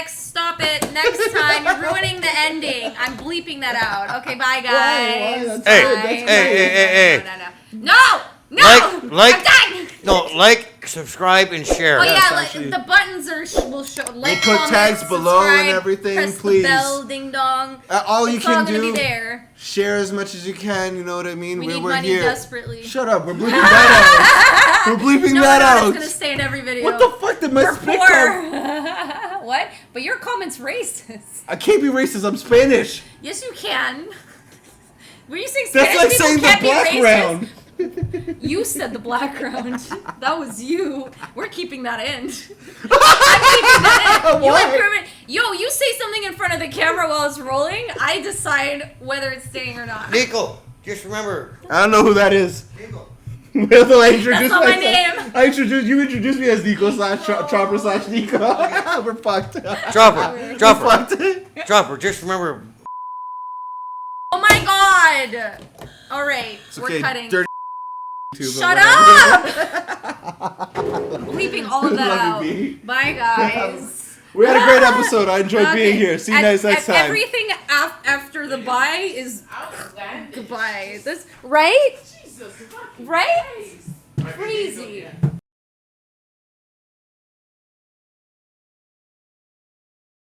Stop it. Next time. You're ruining the ending. I'm bleeping that out. Okay, bye, guys. Hey. No. Like, I'm done. No, like, subscribe, and share. Oh yeah, like, the buttons will show. Like, we'll put comment, tags below and everything. Press please. The bell, ding dong. All you can do. Be there. Share as much as you can. You know what I mean? We need we're money here. Desperately. Shut up. We're bleeping that out. We're bleeping that out. It's gonna stay in every video. What the fuck did my spit come? What? But your comment's racist. I can't be racist. I'm Spanish. Yes, you can. Were you saying Spanish? That's like people saying can't the black be round. You said the black round. That was you. We're keeping that in. I'm keeping that in. You say something in front of the camera while it's rolling. I decide whether it's staying or not. Nico, just remember. I don't know who that is. Nico. That's not my name. You introduced me as Nico /Chopper /Nico. We're fucked. Chopper, just remember. Oh my god. All right, we're cutting. Dirty Shut up! Bleeping all of that out. Bye, guys. We had a great episode. I enjoyed being here. See you guys next time. Everything after the bye is goodbye. Right? Jesus. Right? Crazy.